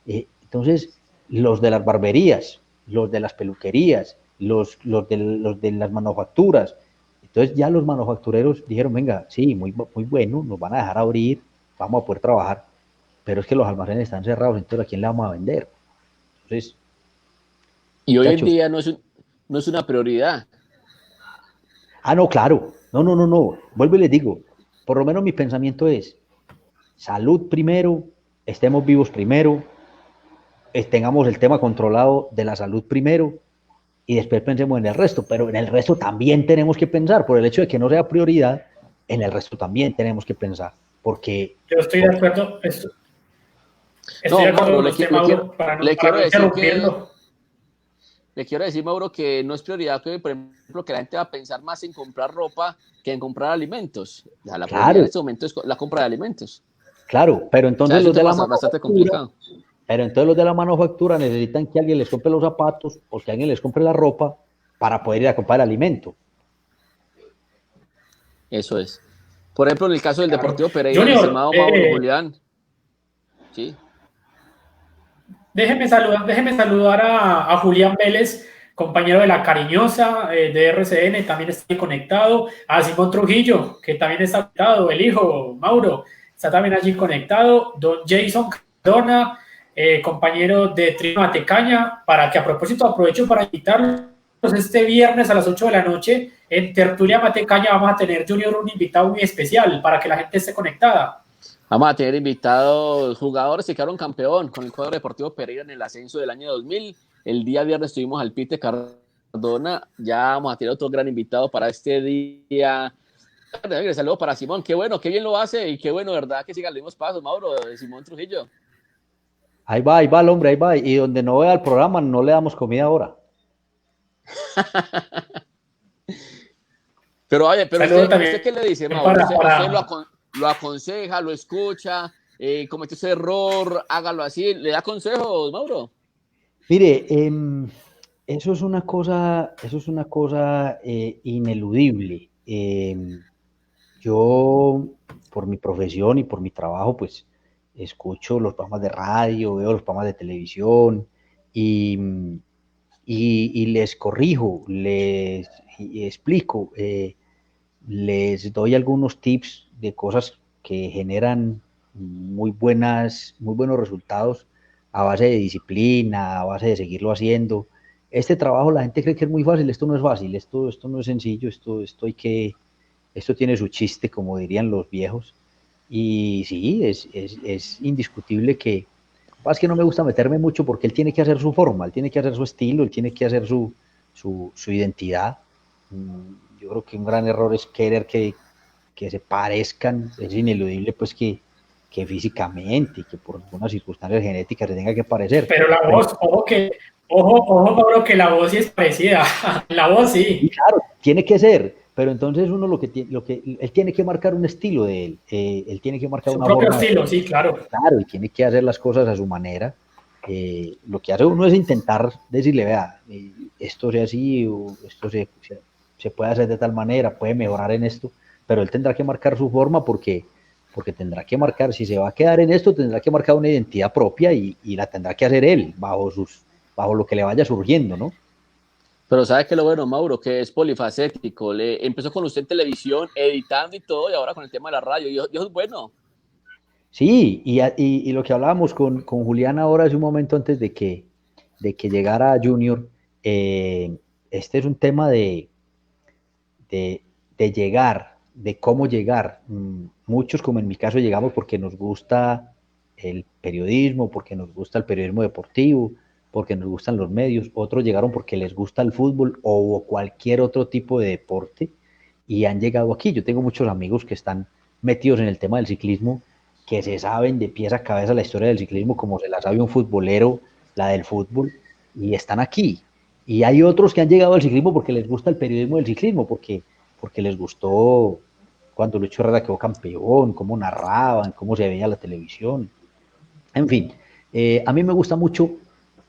Entonces, los de las barberías, los de las peluquerías, los de las manufacturas. Entonces ya los manufactureros dijeron, venga, sí, muy bueno, nos van a dejar abrir, vamos a poder trabajar, pero es que los almacenes están cerrados, entonces ¿a quién le vamos a vender? Entonces, y hoy en muchachos. día no es una prioridad. No, claro, no, vuelvo y les digo, por lo menos mi pensamiento es, salud primero, estemos vivos primero, tengamos el tema controlado de la salud primero, y después pensemos en el resto, pero en el resto también tenemos que pensar, por el hecho de que no sea prioridad, en el resto también tenemos que pensar, porque... Yo estoy de acuerdo, estoy de acuerdo con usted, Mauro, para no interrumpirlo. Le quiero decir, Mauro, que no es prioridad que, por ejemplo, que la gente va a pensar más en comprar ropa que en comprar alimentos. La prioridad en este momento es la compra de alimentos. Claro, pero entonces los de la bastante complicado. Pero entonces los de la manufactura necesitan que alguien les compre los zapatos o que alguien les compre la ropa para poder ir a comprar el alimento. Eso es. Por ejemplo, en el caso del Deportivo Pereira, el estimado Mauro Julián. Sí. Déjeme saludar a Julián Vélez, compañero de La Cariñosa, de RCN, también está conectado. A Simón Trujillo, que también está conectado, el hijo, Mauro, está también allí conectado. Don Jason Cardona, compañero de Trino Matecaña, para que a propósito aprovecho para invitarlos este viernes a las 8 de la noche en Tertulia Matecaña. Vamos a tener, Junior, un invitado muy especial para que la gente esté conectada. Vamos a tener invitados jugadores que quedaron campeón con el cuadro Deportivo Pereira en el ascenso del año 2000. El día viernes tuvimos al Pite Cardona. Ya vamos a tener otro gran invitado para este día. Saludos para Simón. Qué bueno, qué bien lo hace y qué bueno, ¿verdad? Que sigan los mismos pasos, Mauro, de Simón Trujillo. Ahí va el hombre, ahí va. Y donde no vea el programa, no le damos comida ahora. Pero oye, ¿usted qué le dice, Mauro? ¿Usted lo aconseja, lo escucha, cometió ese error, hágalo así? ¿Le da consejos, Mauro? Mire, eso es una cosa ineludible. Yo, por mi profesión y por mi trabajo, pues escucho los programas de radio, veo los programas de televisión y les corrijo, les explico, les doy algunos tips de cosas que generan muy buenos resultados a base de disciplina, a base de seguirlo haciendo. este trabajo la gente cree que es muy fácil, esto no es fácil, esto no es sencillo, esto tiene su chiste, como dirían los viejos, y sí, es indiscutible que, es que no me gusta meterme mucho porque él tiene que hacer su forma, él tiene que hacer su estilo, él tiene que hacer su identidad. Yo creo que un gran error es querer que se parezcan, es ineludible pues que físicamente y que por algunas circunstancias genéticas se tenga que parecer. Pero la voz, ojo, Mauro, que la voz sí es parecida. La voz sí. Y claro, tiene que ser, pero entonces uno él tiene que marcar un estilo de él, él tiene que marcar Su una propio forma. estilo, sí, claro. Claro, y tiene que hacer las cosas a su manera. Lo que hace uno es intentar decirle, vea, esto sea así, o esto se puede hacer de tal manera, puede mejorar en esto, pero él tendrá que marcar su forma porque tendrá que marcar, si se va a quedar en esto, tendrá que marcar una identidad propia y la tendrá que hacer él, bajo lo que le vaya surgiendo, ¿no? Pero ¿sabe qué es lo bueno, Mauro? Que es polifacético. Empezó con usted en televisión, editando y todo, y ahora con el tema de la radio. Y eso es bueno. Sí, y lo que hablábamos con Julián ahora hace un momento antes de que llegara Junior, este es un tema de llegar, de cómo llegar. Muchos, como en mi caso, llegamos porque nos gusta el periodismo, porque nos gusta el periodismo deportivo, porque nos gustan los medios. Otros llegaron porque les gusta el fútbol o cualquier otro tipo de deporte y han llegado aquí. Yo tengo muchos amigos que están metidos en el tema del ciclismo, que se saben de pies a cabeza la historia del ciclismo como se la sabe un futbolero, la del fútbol, y están aquí. Y hay otros que han llegado al ciclismo porque les gusta el periodismo del ciclismo, porque les gustó cuando Lucho Herrera quedó campeón, cómo narraban, cómo se veía la televisión. En fin, a mí me gusta mucho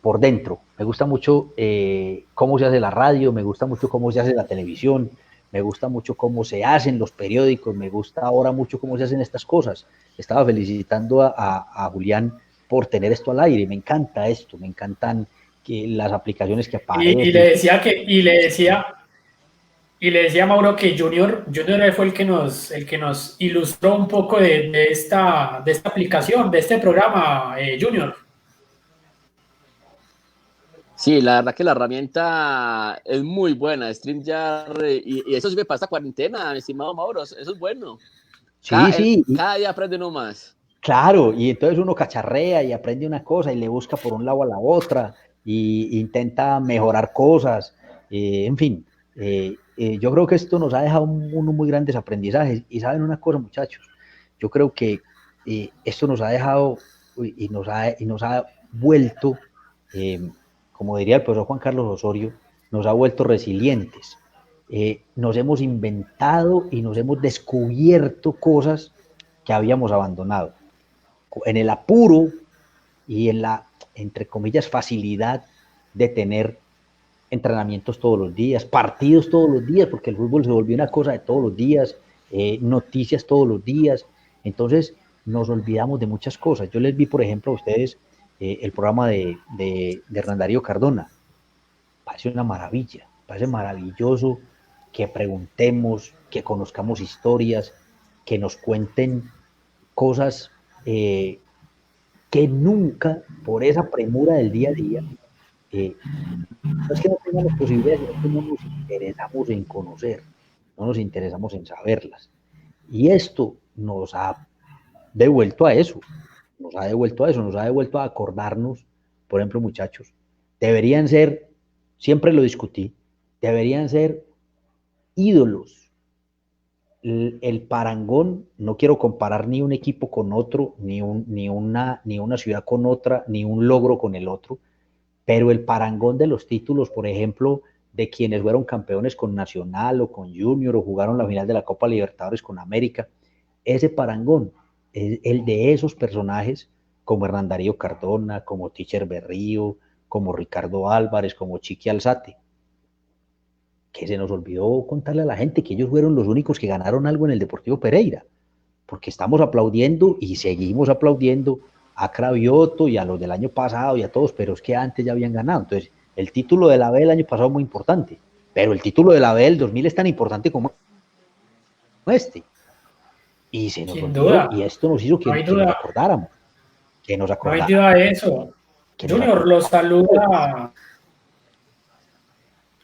por dentro, me gusta mucho cómo se hace la radio, me gusta mucho cómo se hace la televisión, me gusta mucho cómo se hacen los periódicos, me gusta ahora mucho cómo se hacen estas cosas. Estaba felicitando a Julián por tener esto al aire, me encanta esto, me encantan las aplicaciones que aparecen. Y le decía a Mauro que Junior fue el que nos ilustró un poco de esta aplicación, de este programa, Junior. Sí, la verdad que la herramienta es muy buena, StreamYard, y eso sirve para esta cuarentena, mi estimado Mauro, eso es bueno. Sí. Cada día aprende uno más. Claro, y entonces uno cacharrea y aprende una cosa y le busca por un lado a la otra y intenta mejorar cosas, en fin, yo creo que esto nos ha dejado unos muy grandes aprendizajes y saben una cosa, muchachos, yo creo que esto nos ha dejado y nos ha vuelto, como diría el profesor Juan Carlos Osorio, nos ha vuelto resilientes. Nos hemos inventado y nos hemos descubierto cosas que habíamos abandonado. En el apuro y en la, entre comillas, facilidad de tener entrenamientos todos los días, partidos todos los días, porque el fútbol se volvió una cosa de todos los días, noticias todos los días, entonces nos olvidamos de muchas cosas. Yo les vi, por ejemplo, a ustedes el programa de Hernán Darío Cardona, parece una maravilla, parece maravilloso que preguntemos, que conozcamos historias, que nos cuenten cosas que nunca, por esa premura del día a día, no es que no tengamos posibilidades, sino que no nos interesamos en conocer, no nos interesamos en saberlas. Y esto nos ha devuelto a eso, nos ha devuelto a acordarnos, por ejemplo, muchachos, deberían ser, siempre lo discutí, deberían ser ídolos. El parangón, no quiero comparar ni un equipo con otro, ni una ciudad con otra, ni un logro con el otro, pero el parangón de los títulos, por ejemplo, de quienes fueron campeones con Nacional o con Junior o jugaron la final de la Copa Libertadores con América, ese parangón es el de esos personajes como Hernán Darío Cardona, como Teacher Berrío, como Ricardo Álvarez, como Chiqui Alzate, que se nos olvidó contarle a la gente que ellos fueron los únicos que ganaron algo en el Deportivo Pereira, porque estamos aplaudiendo y seguimos aplaudiendo a Cravioto y a los del año pasado y a todos, pero es que antes ya habían ganado. Entonces, el título de la B del año pasado es muy importante, pero el título de la B del 2000 es tan importante como este. Y se nos Sin olvidó, duda. y esto nos hizo que nos acordáramos. No hay duda de eso. Junior, lo saluda.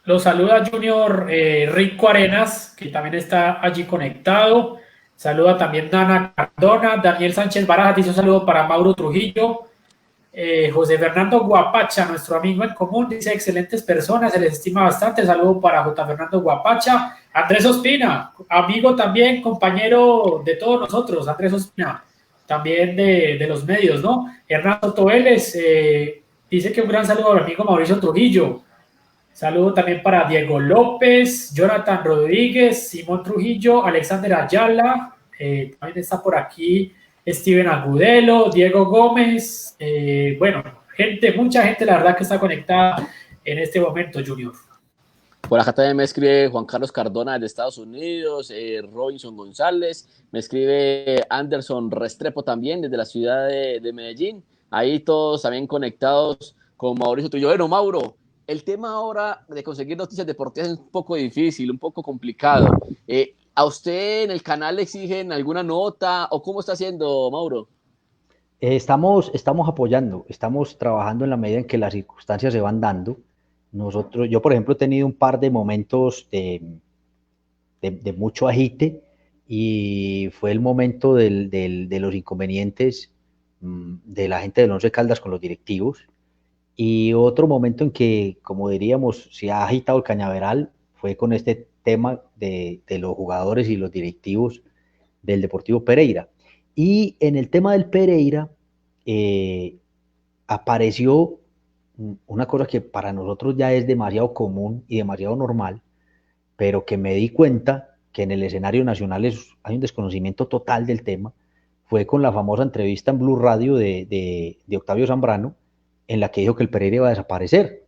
Los saluda Junior Rico Arenas, que también está allí conectado. Saluda también Dana Cardona. Daniel Sánchez Barajas dice un saludo para Mauro Trujillo. José Fernando Guapacha, nuestro amigo en común, dice excelentes personas, se les estima bastante. Saludo para J. Fernando Guapacha. Andrés Ospina, amigo también, compañero de todos nosotros. Andrés Ospina, también de los medios, ¿no? Hernando Toeles dice que un gran saludo al amigo Mauricio Trujillo. Saludo también para Diego López, Jonathan Rodríguez, Simón Trujillo, Alexander Ayala, también está por aquí Steven Agudelo, Diego Gómez, bueno, mucha gente la verdad que está conectada en este momento, Junior. Por acá también me escribe Juan Carlos Cardona de Estados Unidos, Robinson González, me escribe Anderson Restrepo también desde la ciudad de Medellín, ahí todos también conectados con Mauricio Trujillo. Bueno, Mauro, el tema ahora de conseguir noticias deportivas es un poco difícil, un poco complicado. ¿A usted en el canal le exigen alguna nota o cómo está haciendo, Mauro? Estamos apoyando, estamos trabajando en la medida en que las circunstancias se van dando. Yo, por ejemplo, he tenido un par de momentos de mucho agite y fue el momento de los inconvenientes de la gente del Once Caldas con los directivos, y otro momento en que, como diríamos, se ha agitado el cañaveral fue con este tema de los jugadores y los directivos del Deportivo Pereira. Y en el tema del Pereira apareció una cosa que para nosotros ya es demasiado común y demasiado normal, pero que me di cuenta que en el escenario nacional hay un desconocimiento total del tema. Fue con la famosa entrevista en Blue Radio de Octavio Zambrano, en la que dijo que el Pereira iba a desaparecer.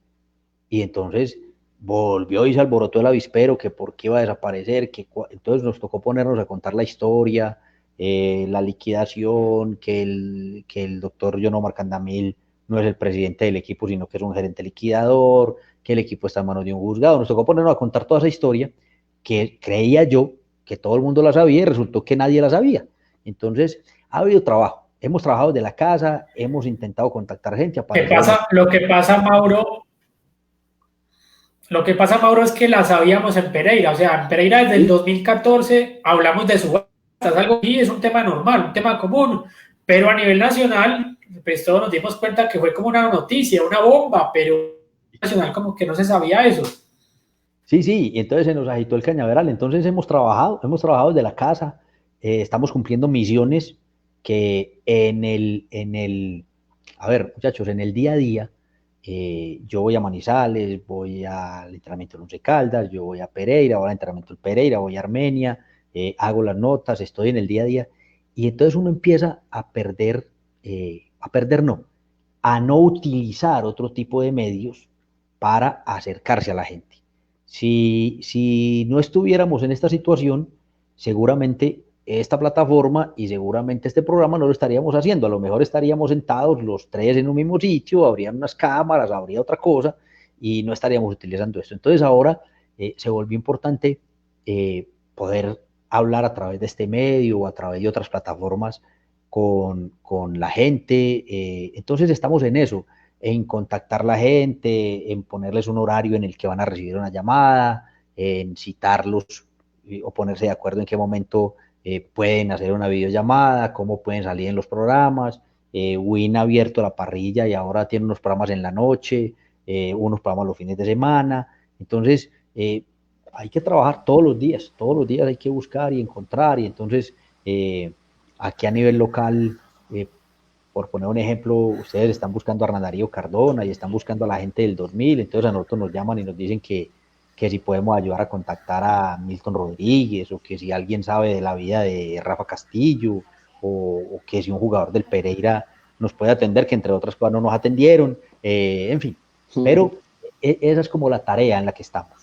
Y entonces volvió y se alborotó el avispero, que por qué iba a desaparecer, entonces nos tocó ponernos a contar la historia, la liquidación, que el doctor John Omar Candamil no es el presidente del equipo, sino que es un gerente liquidador, que el equipo está en manos de un juzgado. Nos tocó ponernos a contar toda esa historia, que creía yo que todo el mundo la sabía y resultó que nadie la sabía. Entonces, ha habido trabajo. Hemos trabajado desde la casa, hemos intentado contactar gente. Lo que pasa, Mauro, es que la sabíamos en Pereira. O sea, en Pereira desde el 2014 hablamos de subastas, algo así, es un tema normal, un tema común. Pero a nivel nacional, pues todos nos dimos cuenta que fue como una noticia, una bomba, pero nacional como que no se sabía eso. Sí, y entonces se nos agitó el cañaveral. Entonces hemos trabajado desde la casa, estamos cumpliendo misiones que a ver, muchachos, en el día a día, yo voy a Manizales, voy al entrenamiento de Once Caldas, yo voy a Pereira, voy al entrenamiento del Pereira, voy a Armenia, hago las notas, estoy en el día a día, y entonces uno empieza a no utilizar otro tipo de medios para acercarse a la gente. Si no estuviéramos en esta situación, seguramente esta plataforma y seguramente este programa no lo estaríamos haciendo. A lo mejor estaríamos sentados los tres en un mismo sitio, habrían unas cámaras, habría otra cosa y no estaríamos utilizando esto. Entonces ahora se volvió importante poder hablar a través de este medio o a través de otras plataformas con la gente. Entonces estamos en eso, en contactar a la gente, en ponerles un horario en el que van a recibir una llamada, en citarlos o ponerse de acuerdo en qué momento pueden hacer una videollamada, cómo pueden salir en los programas. Win ha abierto la parrilla y ahora tiene unos programas en la noche, unos programas los fines de semana. Entonces, hay que trabajar todos los días hay que buscar y encontrar. Y entonces, aquí a nivel local, por poner un ejemplo, ustedes están buscando a Hernán Darío Cardona y están buscando a la gente del 2000, entonces a nosotros nos llaman y nos dicen que si podemos ayudar a contactar a Milton Rodríguez, o que si alguien sabe de la vida de Rafa Castillo, o que si un jugador del Pereira nos puede atender, que entre otras cosas no nos atendieron, en fin. Pero esa es como la tarea en la que estamos.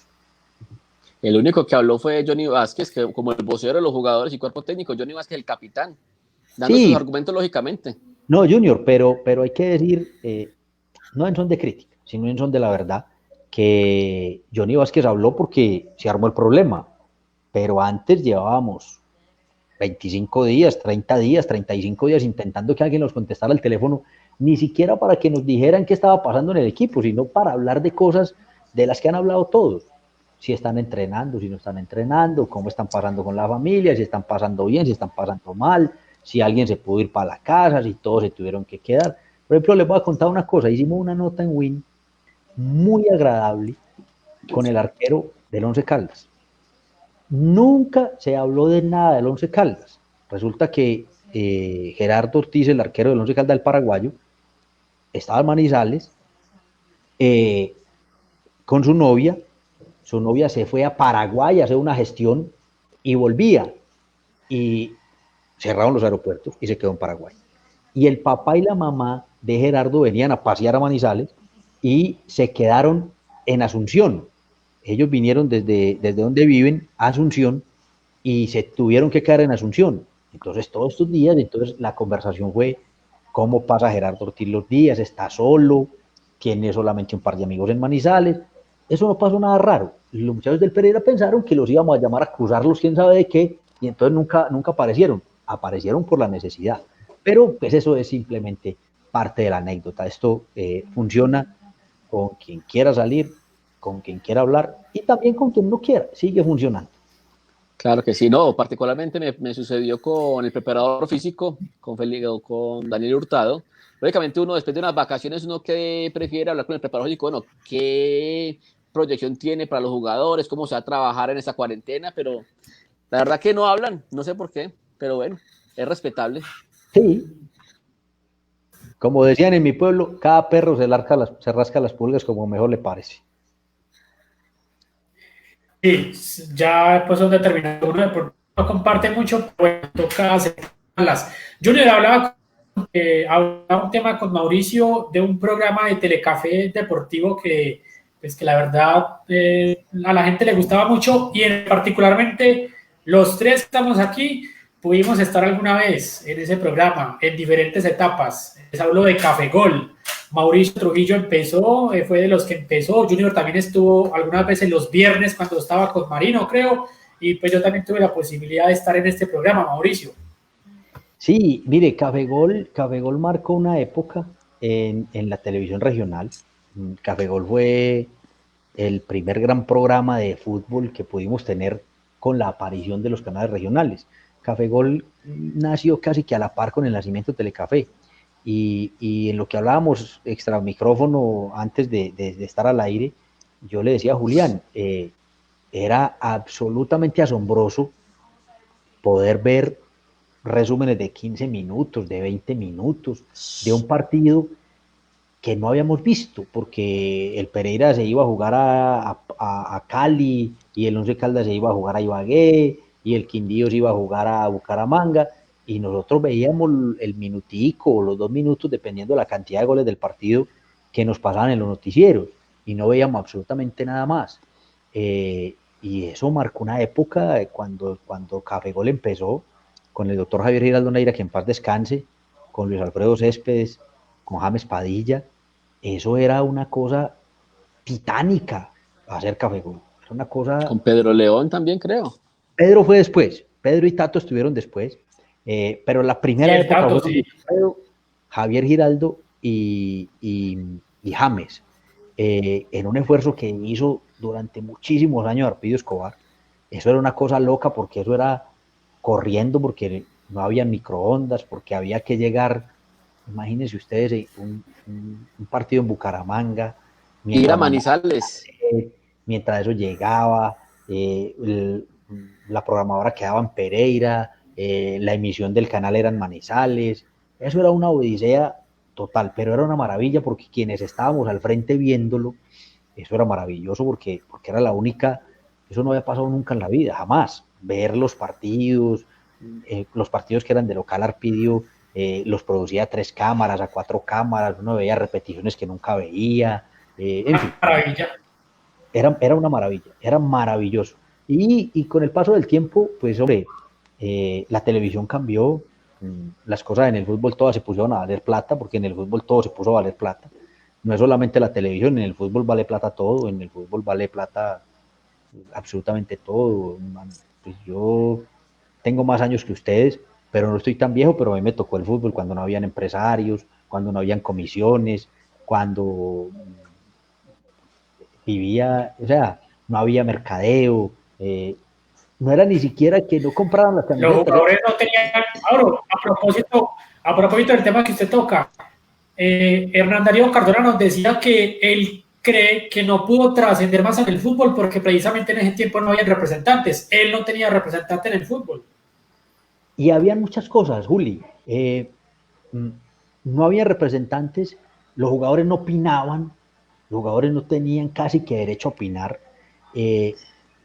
El único que habló fue Johnny Vázquez, que como el vocero de los jugadores y cuerpo técnico, Johnny Vázquez, el capitán, dando sus argumentos lógicamente. No, Junior, pero hay que decir, no en son de crítica, sino en son de la verdad, que Johnny Vázquez habló porque se armó el problema, pero antes llevábamos 25 días, 30 días, 35 días intentando que alguien nos contestara el teléfono, ni siquiera para que nos dijeran qué estaba pasando en el equipo, sino para hablar de cosas de las que han hablado todos. Si están entrenando, si no están entrenando, cómo están pasando con la familia, si están pasando bien, si están pasando mal, si alguien se pudo ir para la casa, si todos se tuvieron que quedar. Por ejemplo, les voy a contar una cosa. Hicimos una nota en Win muy agradable con el arquero del Once Caldas. Nunca se habló de nada del Once Caldas. Resulta que Gerardo Ortiz, el arquero del Once Caldas del paraguayo, estaba en Manizales con su novia se fue a Paraguay a hacer una gestión y volvía, y cerraron los aeropuertos y se quedó en Paraguay. Y el papá y la mamá de Gerardo venían a pasear a Manizales y se quedaron en Asunción. Ellos vinieron desde donde viven a Asunción y se tuvieron que quedar en Asunción. Entonces, todos estos días, entonces la conversación fue: ¿cómo pasa Gerardo Ortiz los días? ¿Está solo? ¿Tiene solamente un par de amigos en Manizales? Eso no pasó nada raro. Los muchachos del Pereira pensaron que los íbamos a llamar a acusarlos, quién sabe de qué, y entonces nunca aparecieron. Aparecieron por la necesidad. Pero pues eso es simplemente parte de la anécdota. Esto funciona con quien quiera salir, con quien quiera hablar y también con quien no quiera. Sigue funcionando. Claro que sí, no, particularmente me sucedió con el preparador físico, con Daniel Hurtado. Lógicamente uno después de unas vacaciones, uno que prefiere hablar con el preparador físico, bueno, qué proyección tiene para los jugadores, cómo se va a trabajar en esta cuarentena, pero la verdad que no hablan, no sé por qué, pero bueno, es respetable. Sí. Como decían en mi pueblo, cada perro se rasca las pulgas como mejor le parece. Sí, ya pues son determinados, uno no comparte mucho, pero toca aceptarlas. Junior hablaba un tema con Mauricio de un programa de telecafé deportivo que, pues, que la verdad a la gente le gustaba mucho, y particularmente los tres que estamos aquí pudimos estar alguna vez en ese programa en diferentes etapas. Les hablo de Café Gol. Mauricio Trujillo empezó, fue de los que empezó. Junior también estuvo algunas veces los viernes cuando estaba con Marino, creo, y pues yo también tuve la posibilidad de estar en este programa, Mauricio. Sí, mire, Café Gol marcó una época en la televisión regional. Café Gol fue el primer gran programa de fútbol que pudimos tener con la aparición de los canales regionales. Café Gol nació casi que a la par con el nacimiento de Telecafé. Y en lo que hablábamos extra micrófono antes de estar al aire, yo le decía a Julián, era absolutamente asombroso poder ver resúmenes de 15 minutos, de 20 minutos, de un partido que no habíamos visto, porque el Pereira se iba a jugar a Cali, y el Once Caldas se iba a jugar a Ibagué, y el Quindío se iba a jugar a Bucaramanga, y nosotros veíamos el minutico o los 2 minutos, dependiendo de la cantidad de goles del partido que nos pasaban en los noticieros, y no veíamos absolutamente nada más. Y eso marcó una época cuando Café Gol empezó, con el doctor Javier Giraldo Neira, que en paz descanse, con Luis Alfredo Céspedes, con James Padilla. Eso era una cosa titánica, hacer Café Gol. Era una cosa... Con Pedro León también, creo. Pedro fue después, Pedro y Tato estuvieron después, pero la primera época Tato, fue sí. Pedro, Javier Giraldo y James, en un esfuerzo que hizo durante muchísimos años Arpidio Escobar. Eso era una cosa loca, porque eso era corriendo, porque no había microondas, porque había que llegar, imagínense ustedes, un partido en Bucaramanga, Ir a Manizales. mientras eso llegaba, la programadora quedaba en Pereira, la emisión del canal era en Manizales. Eso era una odisea total, pero era una maravilla, porque quienes estábamos al frente viéndolo, eso era maravilloso, porque era la única, eso no había pasado nunca en la vida, jamás. Ver los partidos que eran de local Arpidio, los producía a 3 cámaras, a 4 cámaras, uno veía repeticiones que nunca veía, en fin. Maravilla. Era una maravilla, era maravilloso. Y con el paso del tiempo, pues hombre, la televisión cambió, las cosas en el fútbol todas se pusieron a valer plata, porque en el fútbol todo se puso a valer plata. No es solamente la televisión, en el fútbol vale plata todo, en el fútbol vale plata absolutamente todo. Pues yo tengo más años que ustedes, pero no estoy tan viejo, pero a mí me tocó el fútbol cuando no habían empresarios, cuando no habían comisiones, cuando vivía, o sea, no había mercadeo, no era ni siquiera que no compraban las Los camisetas. jugadores no tenían. Ahora, a propósito del tema que usted toca, Hernán Darío Cardona nos decía que él cree que no pudo trascender más en el fútbol porque precisamente en ese tiempo no había representantes. Él no tenía representante en el fútbol. Y había muchas cosas, Juli. No había representantes, los jugadores no opinaban, los jugadores no tenían casi que derecho a opinar.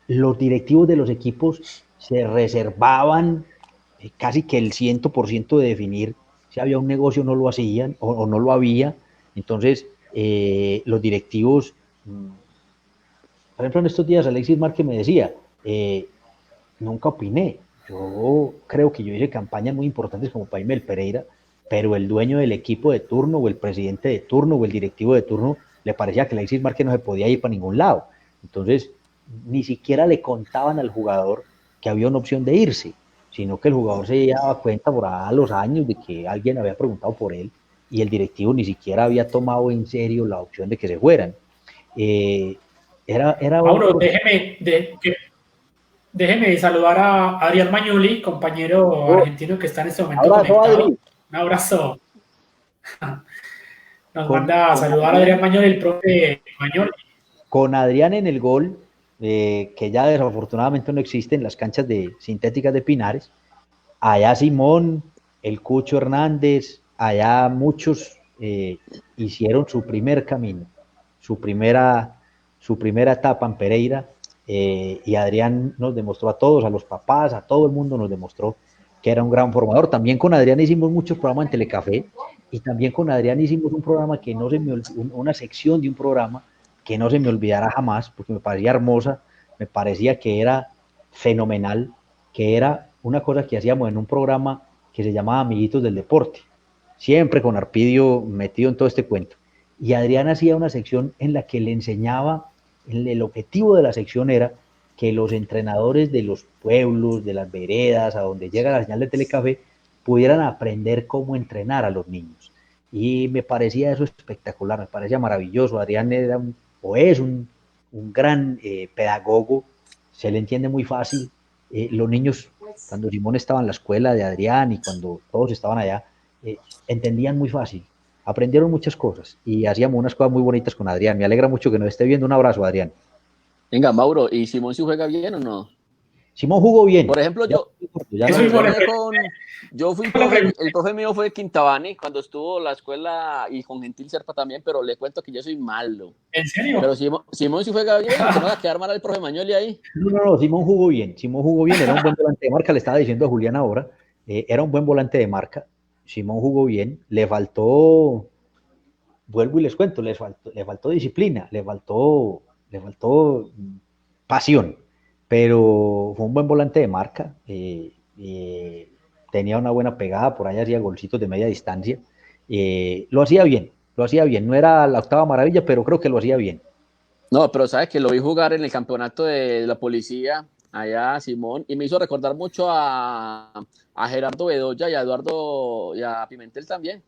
Los directivos de los equipos se reservaban casi que el 100% de definir si había un negocio, no lo hacían o no lo había. Entonces, los directivos, por ejemplo, en estos días Alexis Márquez me decía, nunca opiné. Yo creo que yo hice campañas muy importantes como Paimel Pereira, pero el dueño del equipo de turno o el presidente de turno o el directivo de turno le parecía que Alexis Márquez no se podía ir para ningún lado. Entonces, ni siquiera le contaban al jugador que había una opción de irse, sino que el jugador se daba cuenta por a los años de que alguien había preguntado por él y el directivo ni siquiera había tomado en serio la opción de que se fueran. Mauro, déjeme saludar a Adrián Magnoli, compañero argentino que está en este momento conectado. Un abrazo. Nos manda a saludar a Adrián Magnoli, el profe Magnoli. Con Adrián en el gol, que ya desafortunadamente no existe en las canchas sintéticas de Pinares. Allá Simón, el Cucho Hernández, allá muchos hicieron su primer camino, su primera etapa en Pereira, y Adrián nos demostró a todos, a los papás, a todo el mundo nos demostró que era un gran formador. También con Adrián hicimos muchos programas en Telecafé, y también con Adrián hicimos un programa que no se me una sección de un programa que no se me olvidará jamás, porque me parecía hermosa, me parecía que era fenomenal, que era una cosa que hacíamos en un programa que se llamaba Amiguitos del Deporte, siempre con Arpidio metido en todo este cuento. Y Adrián hacía una sección en la que le enseñaba, el objetivo de la sección era que los entrenadores de los pueblos, de las veredas, a donde llega la señal de Telecafé, pudieran aprender cómo entrenar a los niños. Y me parecía eso espectacular, me parecía maravilloso. Adrián era es un gran pedagogo, se le entiende muy fácil. Los niños, cuando Simón estaba en la escuela de Adrián y cuando todos estaban allá, entendían muy fácil, aprendieron muchas cosas y hacíamos unas cosas muy bonitas con Adrián. Me alegra mucho que nos esté viendo. Un abrazo, Adrián. Venga, Mauro, ¿y Simón sí juega bien o no? Simón jugó bien. Por ejemplo, el profe mío fue Quintabani cuando estuvo en la escuela y con Gentil Serpa también, pero le cuento que yo soy malo. ¿En serio? Pero Simón sí juega bien, se va a quedar mal el profe Magnoli ahí. No, Simón jugó bien, era un buen volante de marca, le estaba diciendo a Julián ahora, era un buen volante de marca, Simón jugó bien, le faltó, vuelvo y les cuento, le faltó disciplina, le faltó pasión, pero fue un buen volante de marca, tenía una buena pegada, por ahí hacía golcitos de media distancia, lo hacía bien, no era la octava maravilla, pero creo que lo hacía bien. No, pero sabes que lo vi jugar en el campeonato de la policía, allá Simón, y me hizo recordar mucho a Gerardo Bedoya y a Eduardo y a Pimentel también.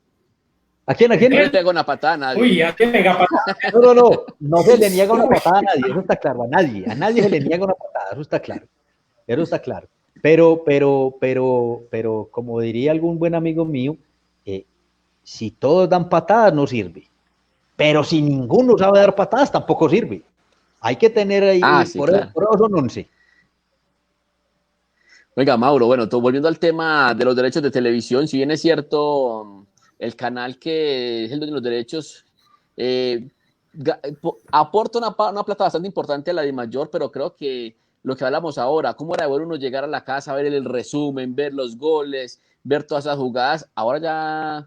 ¿A quién? No le pega una patada a nadie. Uy, ¿a quién pega patada? No se le niega una patada a nadie, eso está claro, a nadie se le niega una patada, eso está claro. Pero como diría algún buen amigo mío, si todos dan patadas no sirve, pero si ninguno sabe dar patadas tampoco sirve. Hay que tener ahí, sí, por claro. Eso son 11. Oiga, Mauro, bueno, volviendo al tema de los derechos de televisión, si bien es cierto, el canal que es el de los derechos aporta una plata bastante importante a la DIMAYOR, pero creo que lo que hablamos ahora, cómo era bueno uno llegar a la casa, ver el resumen, ver los goles, ver todas esas jugadas, ahora ya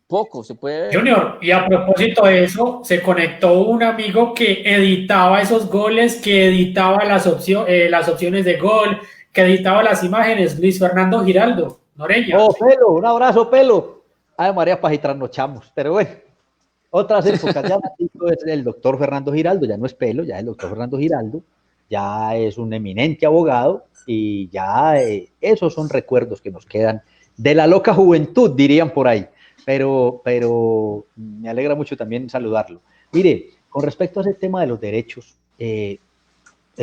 poco se puede ver. Junior, y a propósito de eso, se conectó un amigo que editaba esos goles, que editaba las opciones de gol, que editaba las imágenes, Luis Fernando Giraldo, Noreña. Pelo, un abrazo, Pelo. Ay, María, para trasnochamos, pero bueno, otras épocas, ya es el doctor Fernando Giraldo, ya no es Pelo, ya es el doctor Fernando Giraldo, ya es un eminente abogado y ya esos son recuerdos que nos quedan de la loca juventud, dirían por ahí, pero me alegra mucho también saludarlo. Mire, con respecto a ese tema de los derechos, el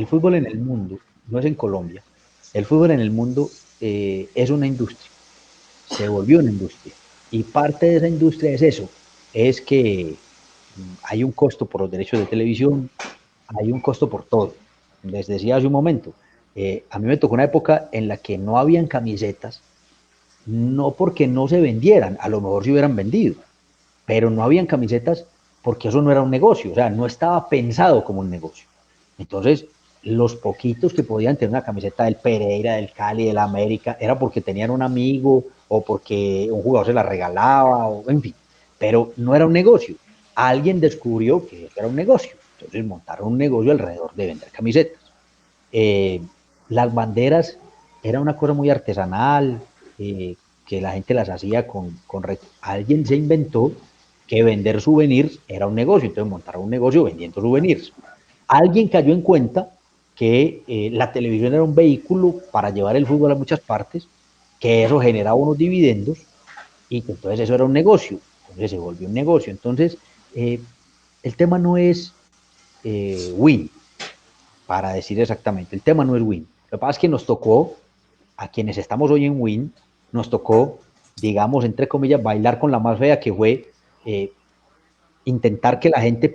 fútbol en el mundo, no es en Colombia, el fútbol en el mundo es una industria, se volvió una industria. Y parte de esa industria es eso, es que hay un costo por los derechos de televisión, hay un costo por todo. Les decía hace un momento, a mí me tocó una época en la que no habían camisetas, no porque no se vendieran, a lo mejor se hubieran vendido, pero no habían camisetas porque eso no era un negocio, o sea, no estaba pensado como un negocio. Entonces, los poquitos que podían tener una camiseta del Pereira, del Cali, del América, era porque tenían un amigo o porque un jugador se la regalaba, o en fin, pero no era un negocio. Alguien descubrió que eso era un negocio, entonces montaron un negocio alrededor de vender camisetas. Eh, las banderas era una cosa muy artesanal, que la gente las hacía alguien se inventó que vender souvenirs era un negocio, entonces montaron un negocio vendiendo souvenirs. Alguien cayó en cuenta que la televisión era un vehículo para llevar el fútbol a muchas partes, que eso generaba unos dividendos y que entonces eso era un negocio, entonces se volvió un negocio. Entonces, el tema no es win, para decir exactamente, el tema no es win. Lo que pasa es que nos tocó, a quienes estamos hoy en win, nos tocó, digamos, entre comillas, bailar con la más fea, que fue intentar que la gente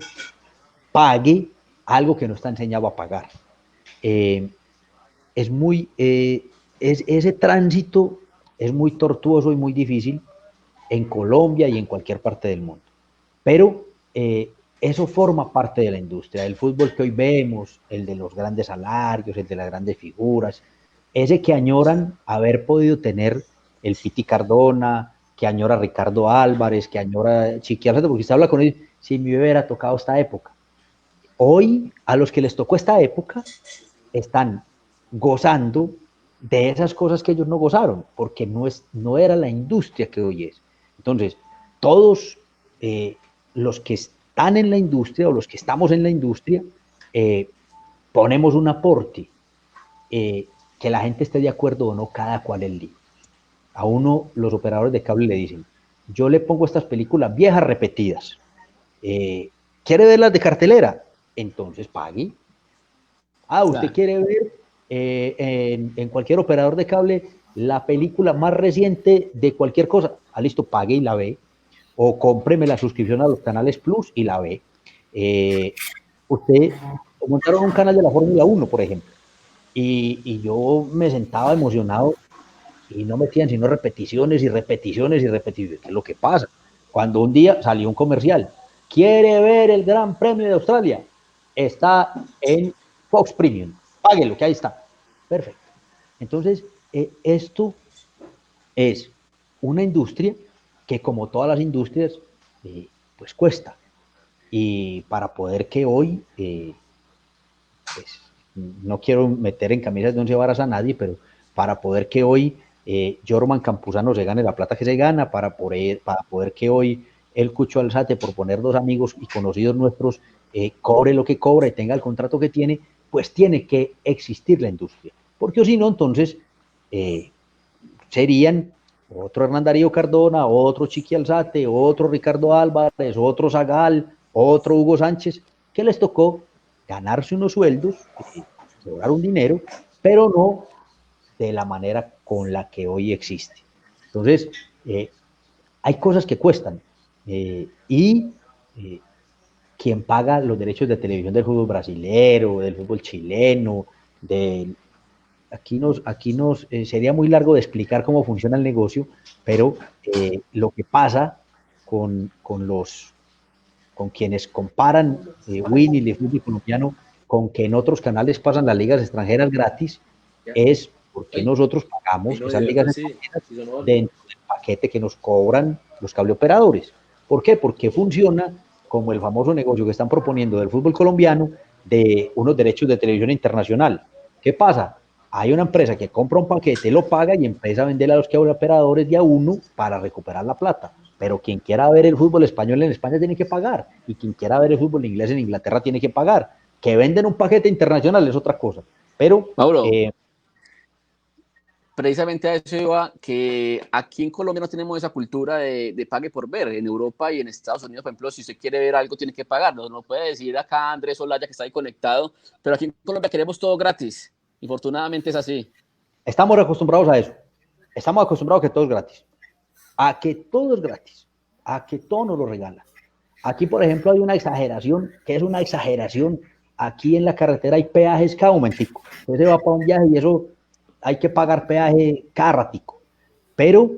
pague algo que no está enseñado a pagar. Ese tránsito es muy tortuoso y muy difícil en Colombia y en cualquier parte del mundo. Pero eso forma parte de la industria. El fútbol que hoy vemos, el de los grandes salarios, el de las grandes figuras, ese que añoran haber podido tener el Piti Cardona, que añora Ricardo Álvarez, que añora Chiqui Alzate, porque usted habla con ellos, si mi bebé hubiera tocado esta época. Hoy, a los que les tocó esta época, están gozando de esas cosas que ellos no gozaron, porque no era la industria que hoy es. Entonces, todos los que están en la industria o los que estamos en la industria, ponemos un aporte, que la gente esté de acuerdo o no, cada cual el lío. A uno, los operadores de cable le dicen, yo le pongo estas películas viejas repetidas, ¿quiere verlas de cartelera? Entonces pague. Usted quiere ver en cualquier operador de cable la película más reciente de cualquier cosa. Listo, pague y la ve. O cómpreme la suscripción a los canales Plus y la ve. Usted montaron un canal de la Fórmula 1, por ejemplo, y yo me sentaba emocionado y no metían sino repeticiones y repeticiones y repeticiones. ¿Qué es lo que pasa? Cuando un día salió un comercial, ¿quiere ver el Gran Premio de Australia? Está en Fox Premium, páguelo, que ahí está. Perfecto. Entonces, esto es una industria que, como todas las industrias, pues cuesta. Y para poder que hoy, pues, no quiero meter en camisas de once varas a nadie, pero para poder que hoy Jorman Campuzano se gane la plata que se gana, para poder que hoy el Cucho Alzate, por poner dos amigos y conocidos nuestros, cobre lo que cobra y tenga el contrato que tiene, pues tiene que existir la industria. Porque si no, entonces serían otro Hernán Darío Cardona, otro Chiqui Alzate, otro Ricardo Álvarez, otro Zagal, otro Hugo Sánchez, que les tocó ganarse unos sueldos, cobrar un dinero, pero no de la manera con la que hoy existe. Entonces, hay cosas que cuestan, y quien paga los derechos de televisión del fútbol brasilero, del fútbol chileno, aquí nos sería muy largo de explicar cómo funciona el negocio, pero lo que pasa con quienes comparan Win y el fútbol colombiano con que en otros canales pasan las ligas extranjeras gratis, es porque nosotros pagamos esas ligas extranjeras dentro del paquete que nos cobran los cableoperadores. ¿Por qué? Porque funciona como el famoso negocio que están proponiendo del fútbol colombiano de unos derechos de televisión internacional. ¿Qué pasa? Hay una empresa que compra un paquete, lo paga y empieza a venderle a los cableoperadores de a uno para recuperar la plata. Pero quien quiera ver el fútbol español en España tiene que pagar, y quien quiera ver el fútbol inglés en Inglaterra tiene que pagar. Que venden un paquete internacional es otra cosa. Pero Mauro, precisamente a eso iba, que aquí en Colombia no tenemos esa cultura de pague por ver. En Europa y en Estados Unidos, por ejemplo, si usted quiere ver algo, tiene que pagar. No puede decir acá Andrés Olaya que está ahí conectado, pero aquí en Colombia queremos todo gratis. Y afortunadamente es así. Estamos acostumbrados a eso. Estamos acostumbrados a que todo es gratis. A que todo es gratis. A que todo nos lo regalan. Aquí, por ejemplo, hay una exageración, que es una exageración. Aquí en la carretera hay peajes cada momentico. Usted se va para un viaje y eso hay que pagar peaje cada ratico. Pero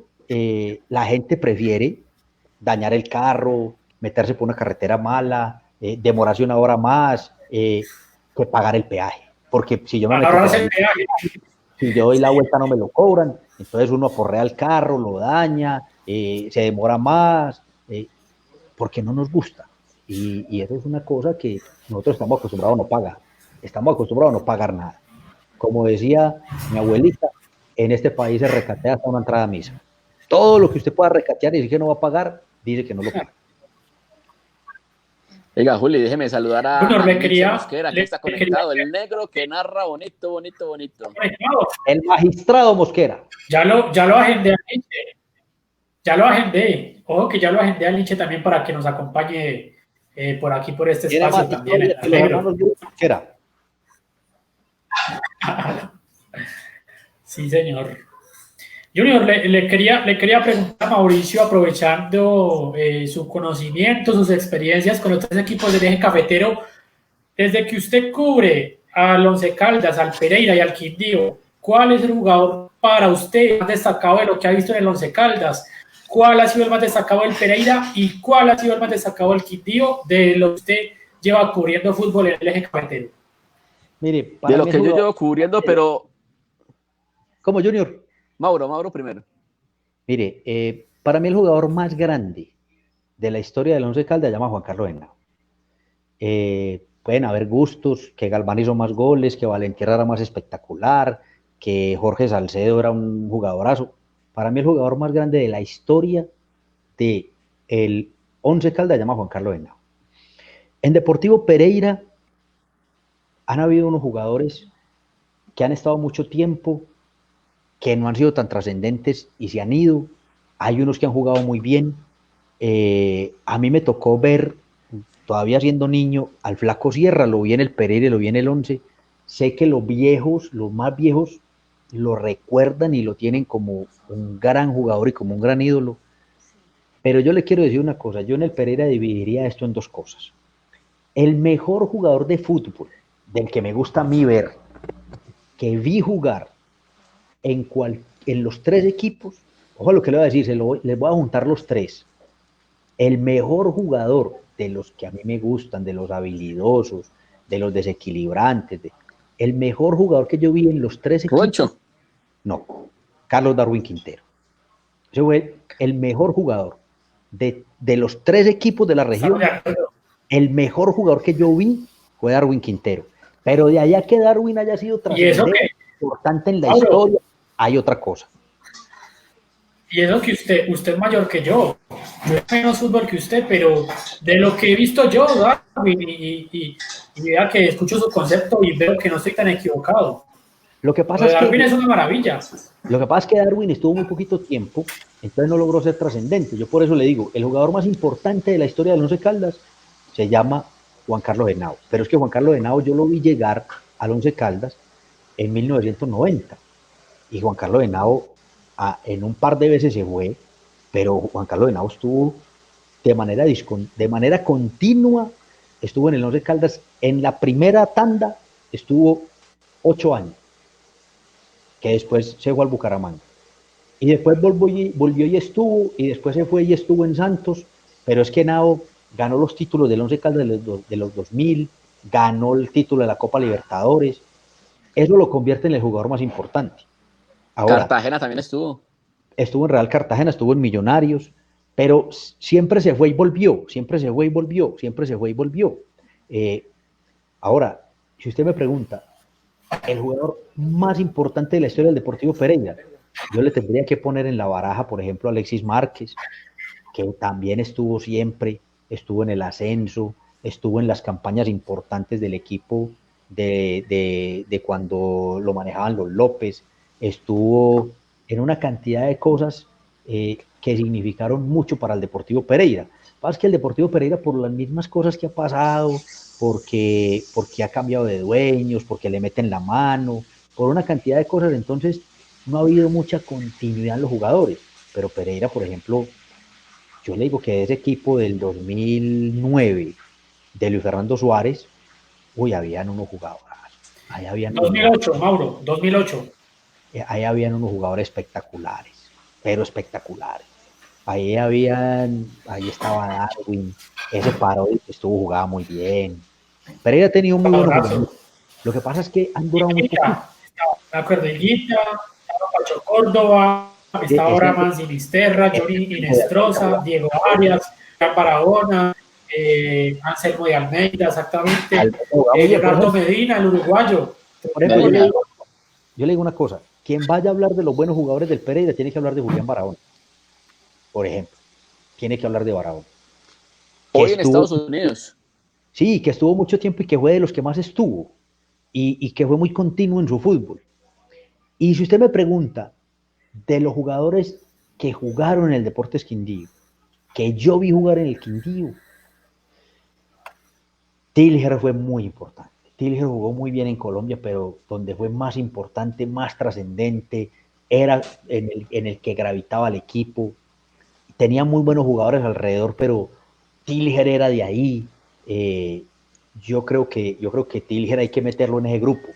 la gente prefiere dañar el carro, meterse por una carretera mala, demorarse una hora más, que pagar el peaje. Porque si yo me meto por ahí, si yo doy la vuelta no me lo cobran, entonces uno aporrea el carro, lo daña, se demora más, porque no nos gusta. Y eso es una cosa que nosotros estamos acostumbrados a no pagar. Estamos acostumbrados a no pagar nada. Como decía mi abuelita, en este país se recatea hasta una entrada a misa. Todo lo que usted pueda recatear y decir que no va a pagar, dice que no lo paga. Oiga, Juli, déjeme saludar a Mosquera, que está conectado, el negro que narra bonito, bonito, bonito. El magistrado Mosquera. Ya lo agendé a Liche. Ya lo agendé. Ojo que ya lo agendé a Liche también para que nos acompañe por aquí, por este espacio también. Sí, señor. Junior, le quería preguntar a Mauricio, aprovechando su conocimiento, sus experiencias con los tres equipos del eje cafetero, desde que usted cubre al Once Caldas, al Pereira y al Quindío, ¿cuál es el jugador para usted más destacado de lo que ha visto en el Once Caldas? ¿Cuál ha sido el más destacado del Pereira y cuál ha sido el más destacado del Quindío de lo que usted lleva cubriendo fútbol en el eje cafetero? Mire, de lo que yo llevo cubriendo, pero... ¿Cómo, Junior? Mauro primero. Mire, para mí el jugador más grande de la historia del Once Caldas se llama Juan Carlos Henao. Pueden haber gustos, que Galván hizo más goles, que Valentierra era más espectacular, que Jorge Salcedo era un jugadorazo. Para mí el jugador más grande de la historia del Once Caldas se llama Juan Carlos Henao. En Deportivo Pereira han habido unos jugadores que han estado mucho tiempo, que no han sido tan trascendentes y se han ido. Hay unos que han jugado muy bien. A mí me tocó ver, todavía siendo niño, al Flaco Sierra, lo vi en el Pereira, lo vi en el Once. Sé que los más viejos, lo recuerdan y lo tienen como un gran jugador y como un gran ídolo. Pero yo le quiero decir una cosa, yo en el Pereira dividiría esto en dos cosas. El mejor jugador de fútbol, del que me gusta a mí ver, que vi jugar en los tres equipos, ojo lo que le voy a decir, les voy a juntar los tres. El mejor jugador de los que a mí me gustan, de los habilidosos, de los desequilibrantes, el mejor jugador que yo vi en los tres equipos. ¿Juancho? No, Carlos Darwin Quintero. Ese fue el mejor jugador de los tres equipos de la región. El mejor jugador que yo vi fue Darwin Quintero. Pero de allá que Darwin haya sido trascendente, importante en la historia, hay otra cosa. Y eso que usted es mayor que yo. Yo he menos fútbol que usted, pero de lo que he visto yo, Darwin, y vea que escucho su concepto y veo que no estoy tan equivocado. Lo que pasa es que Darwin es una maravilla. Lo que pasa es que Darwin estuvo muy poquito tiempo, entonces no logró ser trascendente. Yo por eso le digo, el jugador más importante de la historia del Once Caldas se llama Juan Carlos Henao. Pero es que Juan Carlos Henao yo lo vi llegar al Once Caldas en 1990. Y Juan Carlos Henao en un par de veces se fue, pero Juan Carlos Henao estuvo de manera continua, estuvo en el Once Caldas. En la primera tanda estuvo 8 años, que después se fue al Bucaramanga. Y después volvió y estuvo, y después se fue y estuvo en Santos. Pero es que Henao ganó los títulos del Once Caldas de los 2000, ganó el título de la Copa Libertadores. Eso lo convierte en el jugador más importante. Ahora, Cartagena también estuvo. Estuvo en Real Cartagena, estuvo en Millonarios, pero siempre se fue y volvió, siempre se fue y volvió, siempre se fue y volvió. Ahora, si usted me pregunta, el jugador más importante de la historia del Deportivo Pereira, yo le tendría que poner en la baraja, por ejemplo, a Alexis Márquez, que también estuvo siempre, estuvo en el ascenso, estuvo en las campañas importantes del equipo de cuando lo manejaban los López, estuvo en una cantidad de cosas que significaron mucho para el Deportivo Pereira. Pasa que el Deportivo Pereira, por las mismas cosas que ha pasado, porque ha cambiado de dueños, porque le meten la mano, por una cantidad de cosas, entonces no ha habido mucha continuidad en los jugadores. Pero Pereira, por ejemplo, yo le digo que ese equipo del 2009 de Luis Fernando Suárez, uy, habían unos jugadores. Ahí habían unos jugadores, 2008, Mauro, 2008. ahí habían unos jugadores espectaculares, pero espectaculares. Ahí estaba Darwin, ese Parodi que jugaba muy bien. Pereira ha tenido muy buenos jugadores. Lo que pasa es que han durado muy poquito. Me acuerdo, Higuita, estaba Pacho Córdoba, estaba Abraham Sinisterra, Johnny Inestrosa, Diego Arias, Barahona, Anselmo de Almeida, exactamente, Leonardo Medina, el uruguayo. Por ejemplo, yo le digo una cosa, quien vaya a hablar de los buenos jugadores del Pereira tiene que hablar de Julián Barahona, por ejemplo, tiene que hablar de Barahona. Hoy en Estados Unidos. Sí, que estuvo mucho tiempo y que fue de los que más estuvo, y que fue muy continuo en su fútbol. Y si usted me pregunta, de los jugadores que jugaron en el Deportes Quindío, que yo vi jugar en el Quindío, Tilger fue muy importante. Tilger jugó muy bien en Colombia, pero donde fue más importante, más trascendente, era en el que gravitaba el equipo. Tenía muy buenos jugadores alrededor, pero Tilger era de ahí. Yo creo que Tilger hay que meterlo en ese grupo.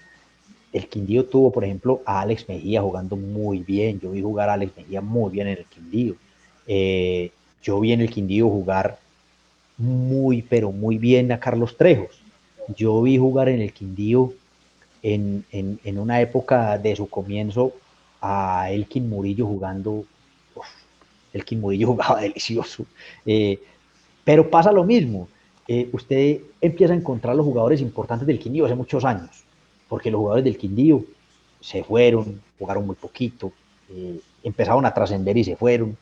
El Quindío tuvo, por ejemplo, a Alex Mejía jugando muy bien. Yo vi jugar a Alex Mejía muy bien en el Quindío. Yo vi en el Quindío jugar muy, pero muy bien a Carlos Trejos. Yo vi jugar en el Quindío en una época de su comienzo a Elkin Murillo jugando. Elkin Murillo jugaba delicioso. Pero pasa lo mismo. Usted empieza a encontrar los jugadores importantes del Quindío hace muchos años, porque los jugadores del Quindío se fueron, jugaron muy poquito, empezaron a trascender y se fueron.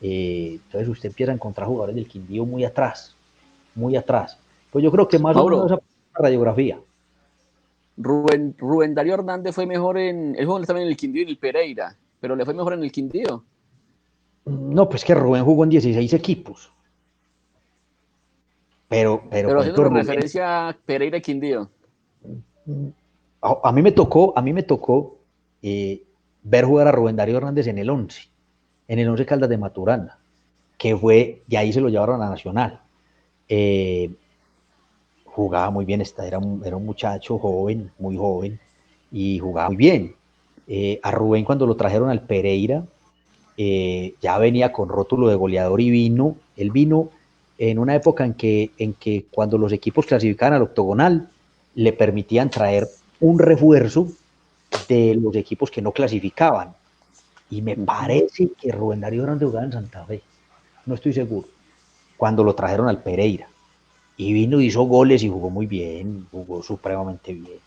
Entonces usted empieza a encontrar jugadores del Quindío muy atrás, muy atrás. Pues yo creo que más Mauro, o menos esa radiografía. Rubén Darío Hernández fue mejor él jugó también en el Quindío y en el Pereira, pero le fue mejor en el Quindío. No, pues que Rubén jugó en 16 equipos. Pero haciendo ejemplo, una referencia a Pereira y Quindío. A mí me tocó ver jugar a Rubén Darío Hernández en el 11 Caldas de Maturana, que fue, y ahí se lo llevaron a Nacional. Jugaba muy bien, era un muchacho joven, muy joven, y jugaba muy bien. A Rubén cuando lo trajeron al Pereira, ya venía con rótulo de goleador y él vino en una época en que cuando los equipos clasificaban al octogonal, le permitían traer un refuerzo de los equipos que no clasificaban. Y me parece que Rubén Darío Hernández jugaba en Santa Fe, no estoy seguro, cuando lo trajeron al Pereira. Y vino, hizo goles y jugó muy bien, jugó supremamente bien.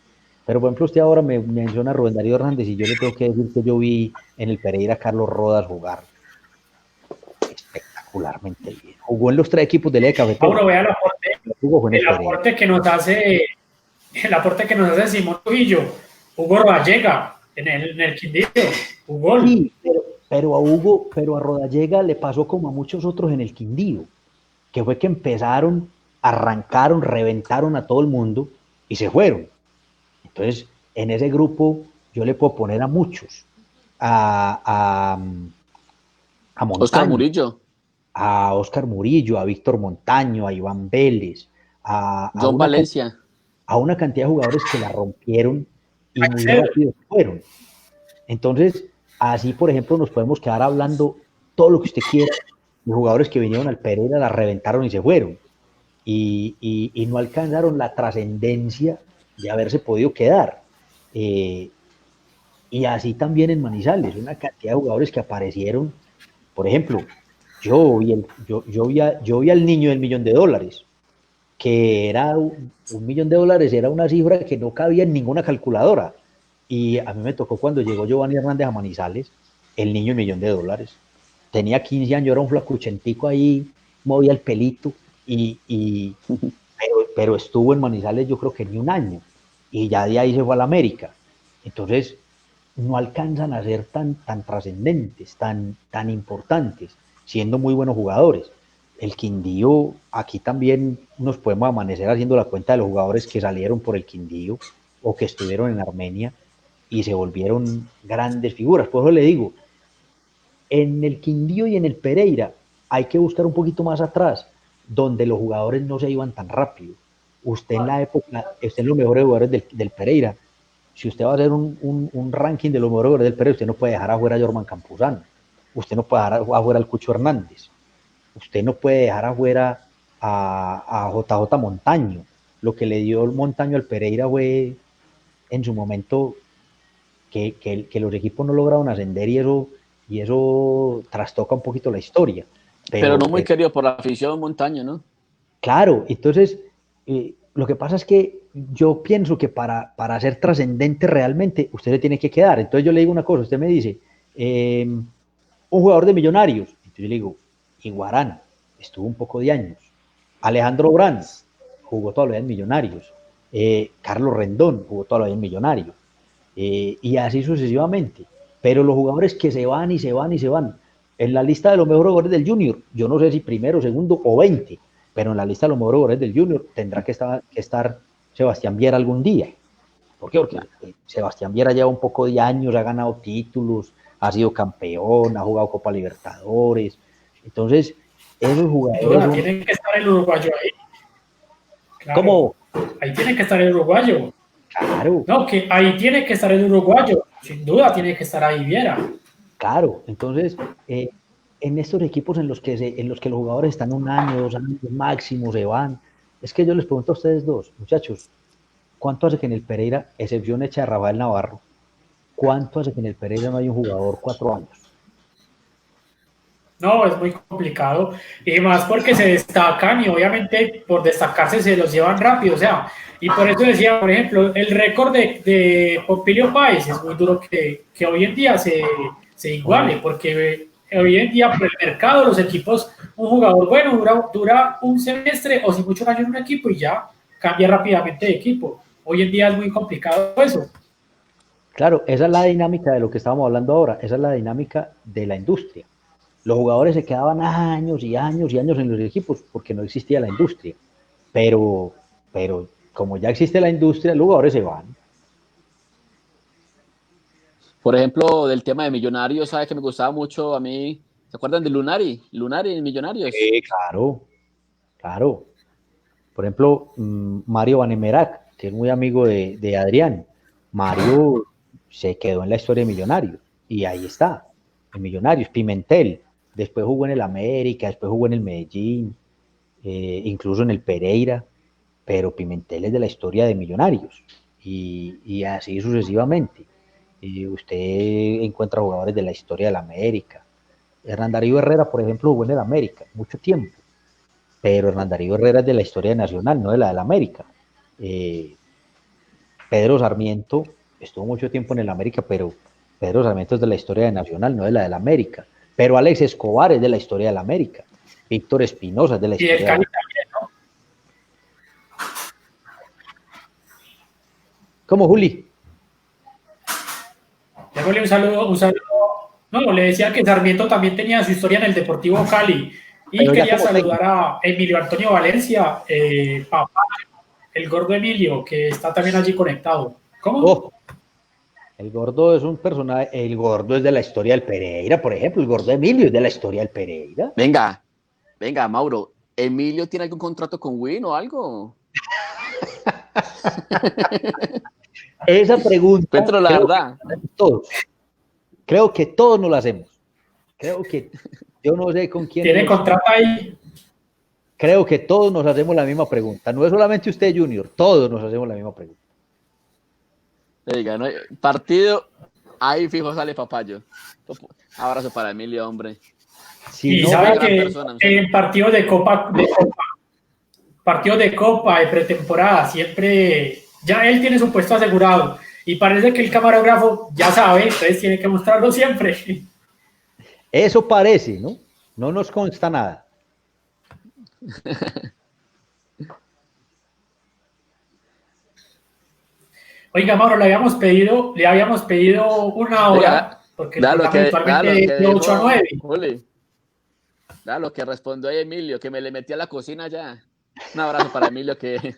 Pero, por ejemplo, usted ahora me menciona a Rubén Darío Hernández y yo le tengo que decir que yo vi en el Pereira a Carlos Rodas jugar espectacularmente bien. Jugó en los 3 equipos de Liga Cafetera. Mauro, vea el aporte que nos hace Simón Trujillo. Hugo Rodallega en el Quindío. Jugó. Sí, pero a Rodallega le pasó como a muchos otros en el Quindío, que fue que empezaron, arrancaron, reventaron a todo el mundo y se fueron. Entonces, en ese grupo yo le puedo poner a muchos. A Montaño, Oscar Murillo. A Oscar Murillo, a Víctor Montaño, a Iván Vélez, a John Valencia. A una cantidad de jugadores que la rompieron y muy rápido fueron. Entonces, así, por ejemplo, nos podemos quedar hablando todo lo que usted quiera de jugadores que vinieron al Pereira, la reventaron y se fueron. Y no alcanzaron la trascendencia de haberse podido quedar. Y así también en Manizales, una cantidad de jugadores que aparecieron. Por ejemplo, yo vi al niño del $1.000.000, que era $1.000.000, era una cifra que no cabía en ninguna calculadora. Y a mí me tocó cuando llegó Giovanni Hernández a Manizales, el niño $1.000.000. Tenía 15 años, era un flacuchentico ahí, movía el pelito, pero estuvo en Manizales yo creo que ni un año, y ya de ahí se fue a la América. Entonces, no alcanzan a ser tan trascendentes, tan importantes, siendo muy buenos jugadores. El Quindío, aquí también nos podemos amanecer haciendo la cuenta de los jugadores que salieron por el Quindío o que estuvieron en Armenia y se volvieron grandes figuras. Por eso le digo, en el Quindío y en el Pereira hay que buscar un poquito más atrás, donde los jugadores no se iban tan rápido. Usted en la época, usted en los mejores jugadores del Pereira, si usted va a hacer un ranking de los mejores jugadores del Pereira, usted no puede dejar afuera a Jorman Campuzano, usted no puede dejar afuera al Cucho Hernández, usted no puede dejar afuera a JJ Montaño. Lo que le dio el Montaño al Pereira fue en su momento que los equipos no lograron ascender y eso trastoca un poquito la historia. Pero no muy querido por la afición Montaño, ¿no? Claro, entonces lo que pasa es que yo pienso que para ser trascendente realmente usted se tiene que quedar. Entonces yo le digo una cosa, usted me dice, un jugador de Millonarios, entonces yo le digo, Iguarán, estuvo un poco de años. Alejandro Brand jugó todavía en Millonarios. Carlos Rendón jugó todavía en Millonarios. Y así sucesivamente. Pero los jugadores que se van y se van y se van, en la lista de los mejores jugadores del Junior, yo no sé si primero, segundo o 20, pero en la lista de los mejores jugadores del Junior tendrá que estar Sebastián Viera algún día. ¿Por qué? Porque Sebastián Viera lleva un poco de años, ha ganado títulos, ha sido campeón, ha jugado Copa Libertadores. Entonces, esos jugadores... Tienen que estar el uruguayo ahí. Claro, ¿Cómo? ahí tiene que estar el uruguayo. Claro. No, que ahí tiene que estar el uruguayo. Sin duda tiene que estar ahí Viera. Claro, entonces, en estos equipos en los que los jugadores están un año, 2 años máximo, se van, es que yo les pregunto a ustedes dos, muchachos, ¿cuánto hace que en el Pereira, excepción hecha de Rafael Navarro, cuánto hace que en el Pereira no hay un jugador 4 años? No, es muy complicado. Y más porque se destacan y obviamente por destacarse se los llevan rápido. O sea, y por eso decía, por ejemplo, el récord de Pompilio Páez es muy duro que hoy en día se iguale, porque hoy en día por el mercado los equipos, un jugador bueno dura un semestre o si muchos años en un equipo y ya cambia rápidamente de equipo. Hoy en día es muy complicado eso. Claro, esa es la dinámica de lo que estábamos hablando ahora, esa es la dinámica de la industria. Los jugadores se quedaban años y años y años en los equipos porque no existía la industria. Pero como ya existe la industria, los jugadores se van. Por ejemplo, del tema de Millonarios, ¿sabes que me gustaba mucho a mí? ¿Se acuerdan de Lunari? Lunari en Millonarios. Claro, claro. Por ejemplo, Mario Vanemerac, que es muy amigo de Adrián. Mario se quedó en la historia de Millonarios y ahí está, en Millonarios. Pimentel, después jugó en el América, después jugó en el Medellín, incluso en el Pereira, pero Pimentel es de la historia de Millonarios y así sucesivamente. Y usted encuentra jugadores de la historia del América. Hernán Darío Herrera, por ejemplo, jugó en el América mucho tiempo, pero Hernán Darío Herrera es de la historia de Nacional, no de la del América. Pedro Sarmiento estuvo mucho tiempo en el América, pero Pedro Sarmiento es de la historia de Nacional, no de la del América. Pero Alex Escobar es de la historia del América. Víctor Espinosa es de la historia del América. También, ¿no? ¿Cómo, Juli? Démosle un saludo. No, le decía que Sarmiento también tenía su historia en el Deportivo Cali. Y pero quería saludar a Emilio Antonio Valencia, papá, el gordo Emilio, que está también allí conectado. ¿Cómo? Oh, el gordo es un personaje, el gordo es de la historia del Pereira, por ejemplo, el gordo Emilio es de la historia del Pereira. Venga, Mauro, ¿Emilio tiene algún contrato con Win o algo? Esa pregunta, Petro, la verdad. Creo que todos nos la hacemos. Creo que yo no sé con quién. ¿Tiene contrato ahí? Creo que todos nos hacemos la misma pregunta. No es solamente usted, Junior, todos nos hacemos la misma pregunta. Oiga, no, partido, ahí fijo sale Papayo. Abrazo para Emilio, hombre. Si y no, sabe que en partidos de Copa, de pretemporada, siempre ya él tiene su puesto asegurado. Y parece que el camarógrafo ya sabe, entonces tiene que mostrarlo siempre. Eso parece, ¿no? No nos consta nada. Oiga, Mauro, le habíamos pedido una hora, porque el programa Lo habitualmente que es de 8 a dijo 9. Juli, lo que respondió ahí Emilio, que me le metí a la cocina ya. Un abrazo para Emilio que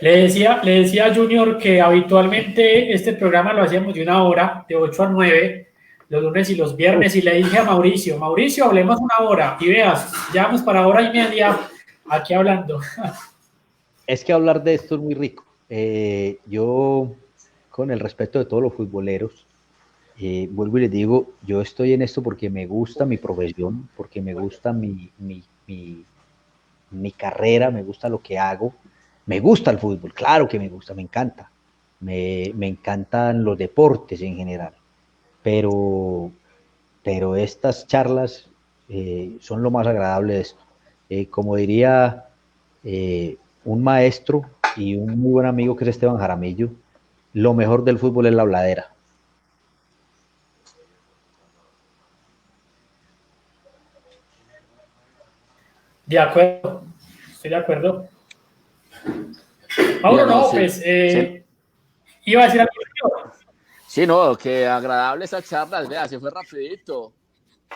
Le decía a Junior que habitualmente este programa lo hacíamos de una hora, de 8 a 9, los lunes y los viernes, y le dije a Mauricio, hablemos una hora, y veas, ya vamos para hora y media aquí hablando. Es que hablar de esto es muy rico. Yo, con el respeto de todos los futboleros, vuelvo y les digo, yo estoy en esto porque me gusta mi profesión, porque me gusta mi carrera, me gusta lo que hago, me gusta el fútbol, claro que me gusta, me encanta, me encantan los deportes en general, pero, pero estas charlas son lo más agradable de esto. Como diría un maestro y un muy buen amigo que es Esteban Jaramillo, lo mejor del fútbol es la habladera. De acuerdo, estoy de acuerdo. sí, Mauro, no, no, sí, pues sí, iba a decir algo. sí, no, que agradable esa charla, vea, se fue rapidito.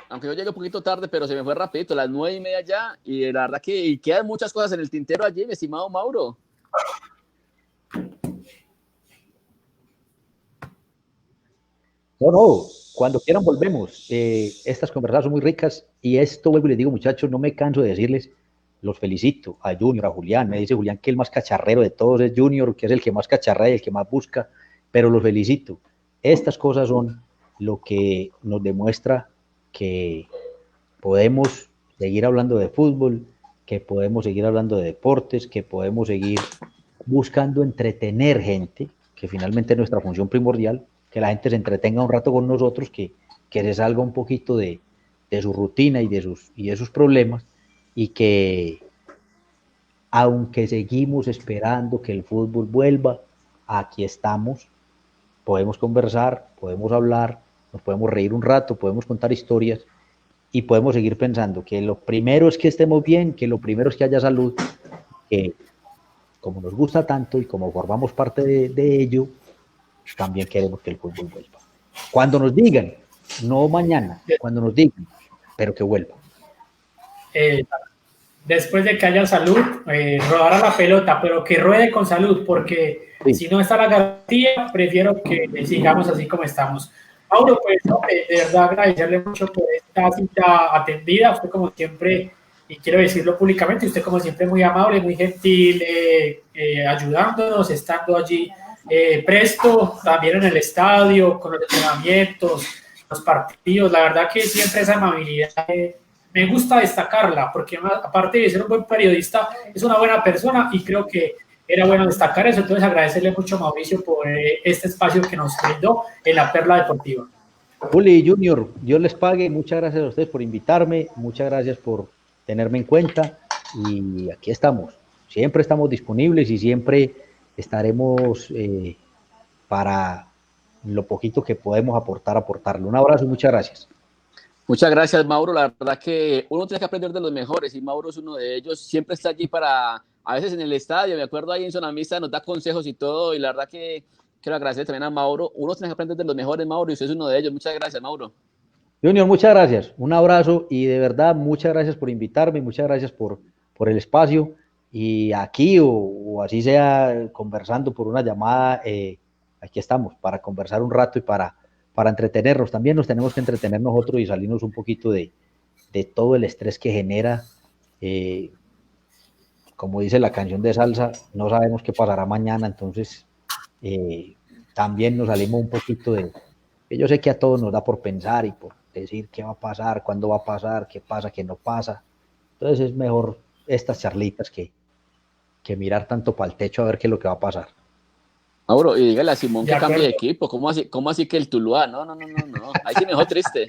Aunque yo llegué un poquito tarde, pero se me fue rapidito, las 9:30 ya, y la verdad que y quedan muchas cosas en el tintero allí, mi estimado Mauro. No, no, cuando quieran volvemos. Estas conversaciones son muy ricas y esto, vuelvo y les digo, muchachos, no me canso de decirles, los felicito a Junior, a Julián. Me dice Julián que el más cacharrero de todos es Junior, que es el que más cacharrea y el que más busca, pero los felicito. Estas cosas son lo que nos demuestra que podemos seguir hablando de fútbol, que podemos seguir hablando de deportes, que podemos seguir buscando entretener gente, que finalmente es nuestra función primordial, que la gente se entretenga un rato con nosotros, que se salga un poquito de su rutina y de sus problemas, y que aunque seguimos esperando que el fútbol vuelva, aquí estamos, podemos conversar, podemos hablar, nos podemos reír un rato, podemos contar historias y podemos seguir pensando que lo primero es que estemos bien, que lo primero es que haya salud, que como nos gusta tanto y como formamos parte de ello, también queremos que el fútbol vuelva. Cuando nos digan, no mañana, cuando nos digan, pero que vuelva. Eh, Después de que haya salud, rodar a la pelota, pero que ruede con salud, porque Sí. si no está la garantía, prefiero que sigamos así como estamos. Mauro, pues no, de verdad agradecerle mucho por esta cita atendida, usted como siempre, y quiero decirlo públicamente, usted como siempre muy amable, muy gentil, ayudándonos, estando allí presto, también en el estadio, con los entrenamientos, los partidos, la verdad que siempre esa amabilidad me gusta destacarla, porque aparte de ser un buen periodista, es una buena persona y creo que era bueno destacar eso. Entonces, agradecerle mucho a Mauricio por este espacio que nos brindó en la Perla Deportiva. Juli Junior, Dios les pague, muchas gracias a ustedes por invitarme, muchas gracias por tenerme en cuenta y aquí estamos. Siempre estamos disponibles y siempre estaremos para lo poquito que podemos aportarle. Un abrazo y muchas gracias. Muchas gracias, Mauro. La verdad que uno tiene que aprender de los mejores y Mauro es uno de ellos. Siempre está allí a veces en el estadio, me acuerdo ahí en Zona Mixta, nos da consejos y todo. Y la verdad que quiero agradecer también a Mauro. Uno tiene que aprender de los mejores, Mauro, y usted es uno de ellos. Muchas gracias, Mauro. Junior, muchas gracias. Un abrazo y de verdad muchas gracias por invitarme, muchas gracias por el espacio. Y aquí o así sea conversando por una llamada, aquí estamos para conversar un rato y para entretenernos. También nos tenemos que entretener nosotros y salirnos un poquito de todo el estrés que genera. Eh, como dice la canción de salsa, no sabemos qué pasará mañana, entonces también nos salimos un poquito de... Yo sé que a todos nos da por pensar y por decir qué va a pasar, cuándo va a pasar, qué pasa, qué no pasa. Entonces es mejor estas charlitas que mirar tanto para el techo a ver qué es lo que va a pasar. Mauro, y dígale a Simón De que cambie de acuerdo. equipo. ¿Cómo así que el Tuluá? No. Ahí sí me dejó triste.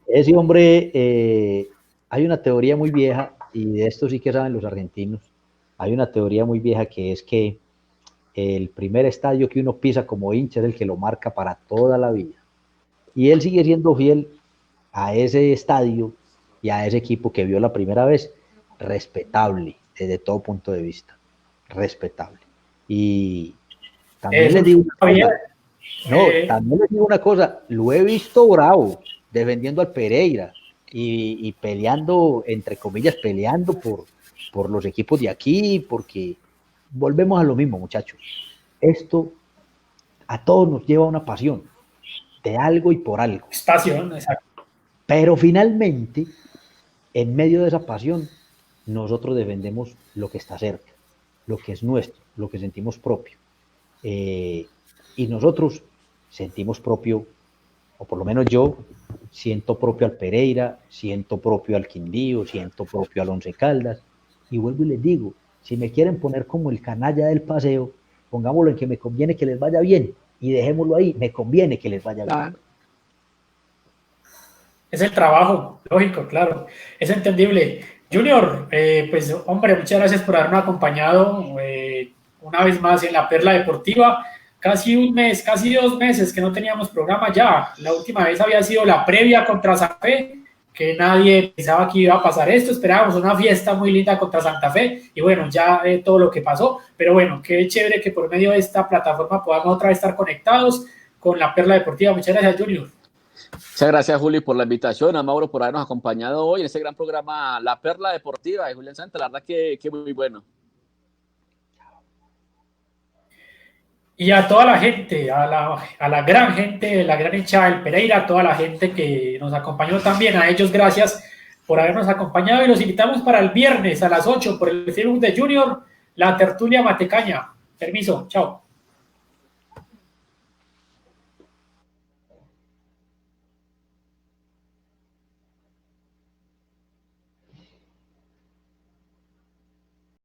Ese hombre, hay una teoría muy vieja, y de esto sí que saben los argentinos, hay una teoría muy vieja que es que el primer estadio que uno pisa como hincha es el que lo marca para toda la vida. Y él sigue siendo fiel a ese estadio y a ese equipo que vio la primera vez, respetable desde todo punto de vista, respetable. Y también les digo una cosa, también les digo una cosa, lo he visto bravo, defendiendo al Pereira y peleando, entre comillas, peleando por los equipos de aquí, porque volvemos a lo mismo, muchachos. Esto a todos nos lleva a una pasión de algo y por algo. Es pasión, exacto. Pero finalmente, en medio de esa pasión, nosotros defendemos lo que está cerca, lo que es nuestro, lo que sentimos propio. Y nosotros sentimos propio, o por lo menos yo, siento propio al Pereira, siento propio al Quindío, siento propio al Once Caldas, y vuelvo y les digo, si me quieren poner como el canalla del paseo, pongámoslo en que me conviene que les vaya bien, y dejémoslo ahí, me conviene que les vaya bien. Es el trabajo, lógico, claro, es entendible. Junior, pues hombre, muchas gracias por habernos acompañado una vez más en la Perla Deportiva. Casi un mes, casi 2 meses que no teníamos programa ya. La última vez había sido la previa contra Santa Fe, que nadie pensaba que iba a pasar esto. Esperábamos una fiesta muy linda contra Santa Fe y bueno, ya todo lo que pasó. Pero bueno, qué chévere que por medio de esta plataforma podamos otra vez estar conectados con la Perla Deportiva. Muchas gracias, Junior. Muchas gracias, Juli, por la invitación, a Mauro por habernos acompañado hoy en este gran programa La Perla Deportiva de Julián Santa. La verdad que muy bueno. Y a toda la gente, a la gran gente, la gran hinchada del Pereira, a toda la gente que nos acompañó también, a ellos gracias por habernos acompañado y los invitamos para el viernes a las 8 por el Facebook de Junior, la tertulia Matecaña. Permiso, chao.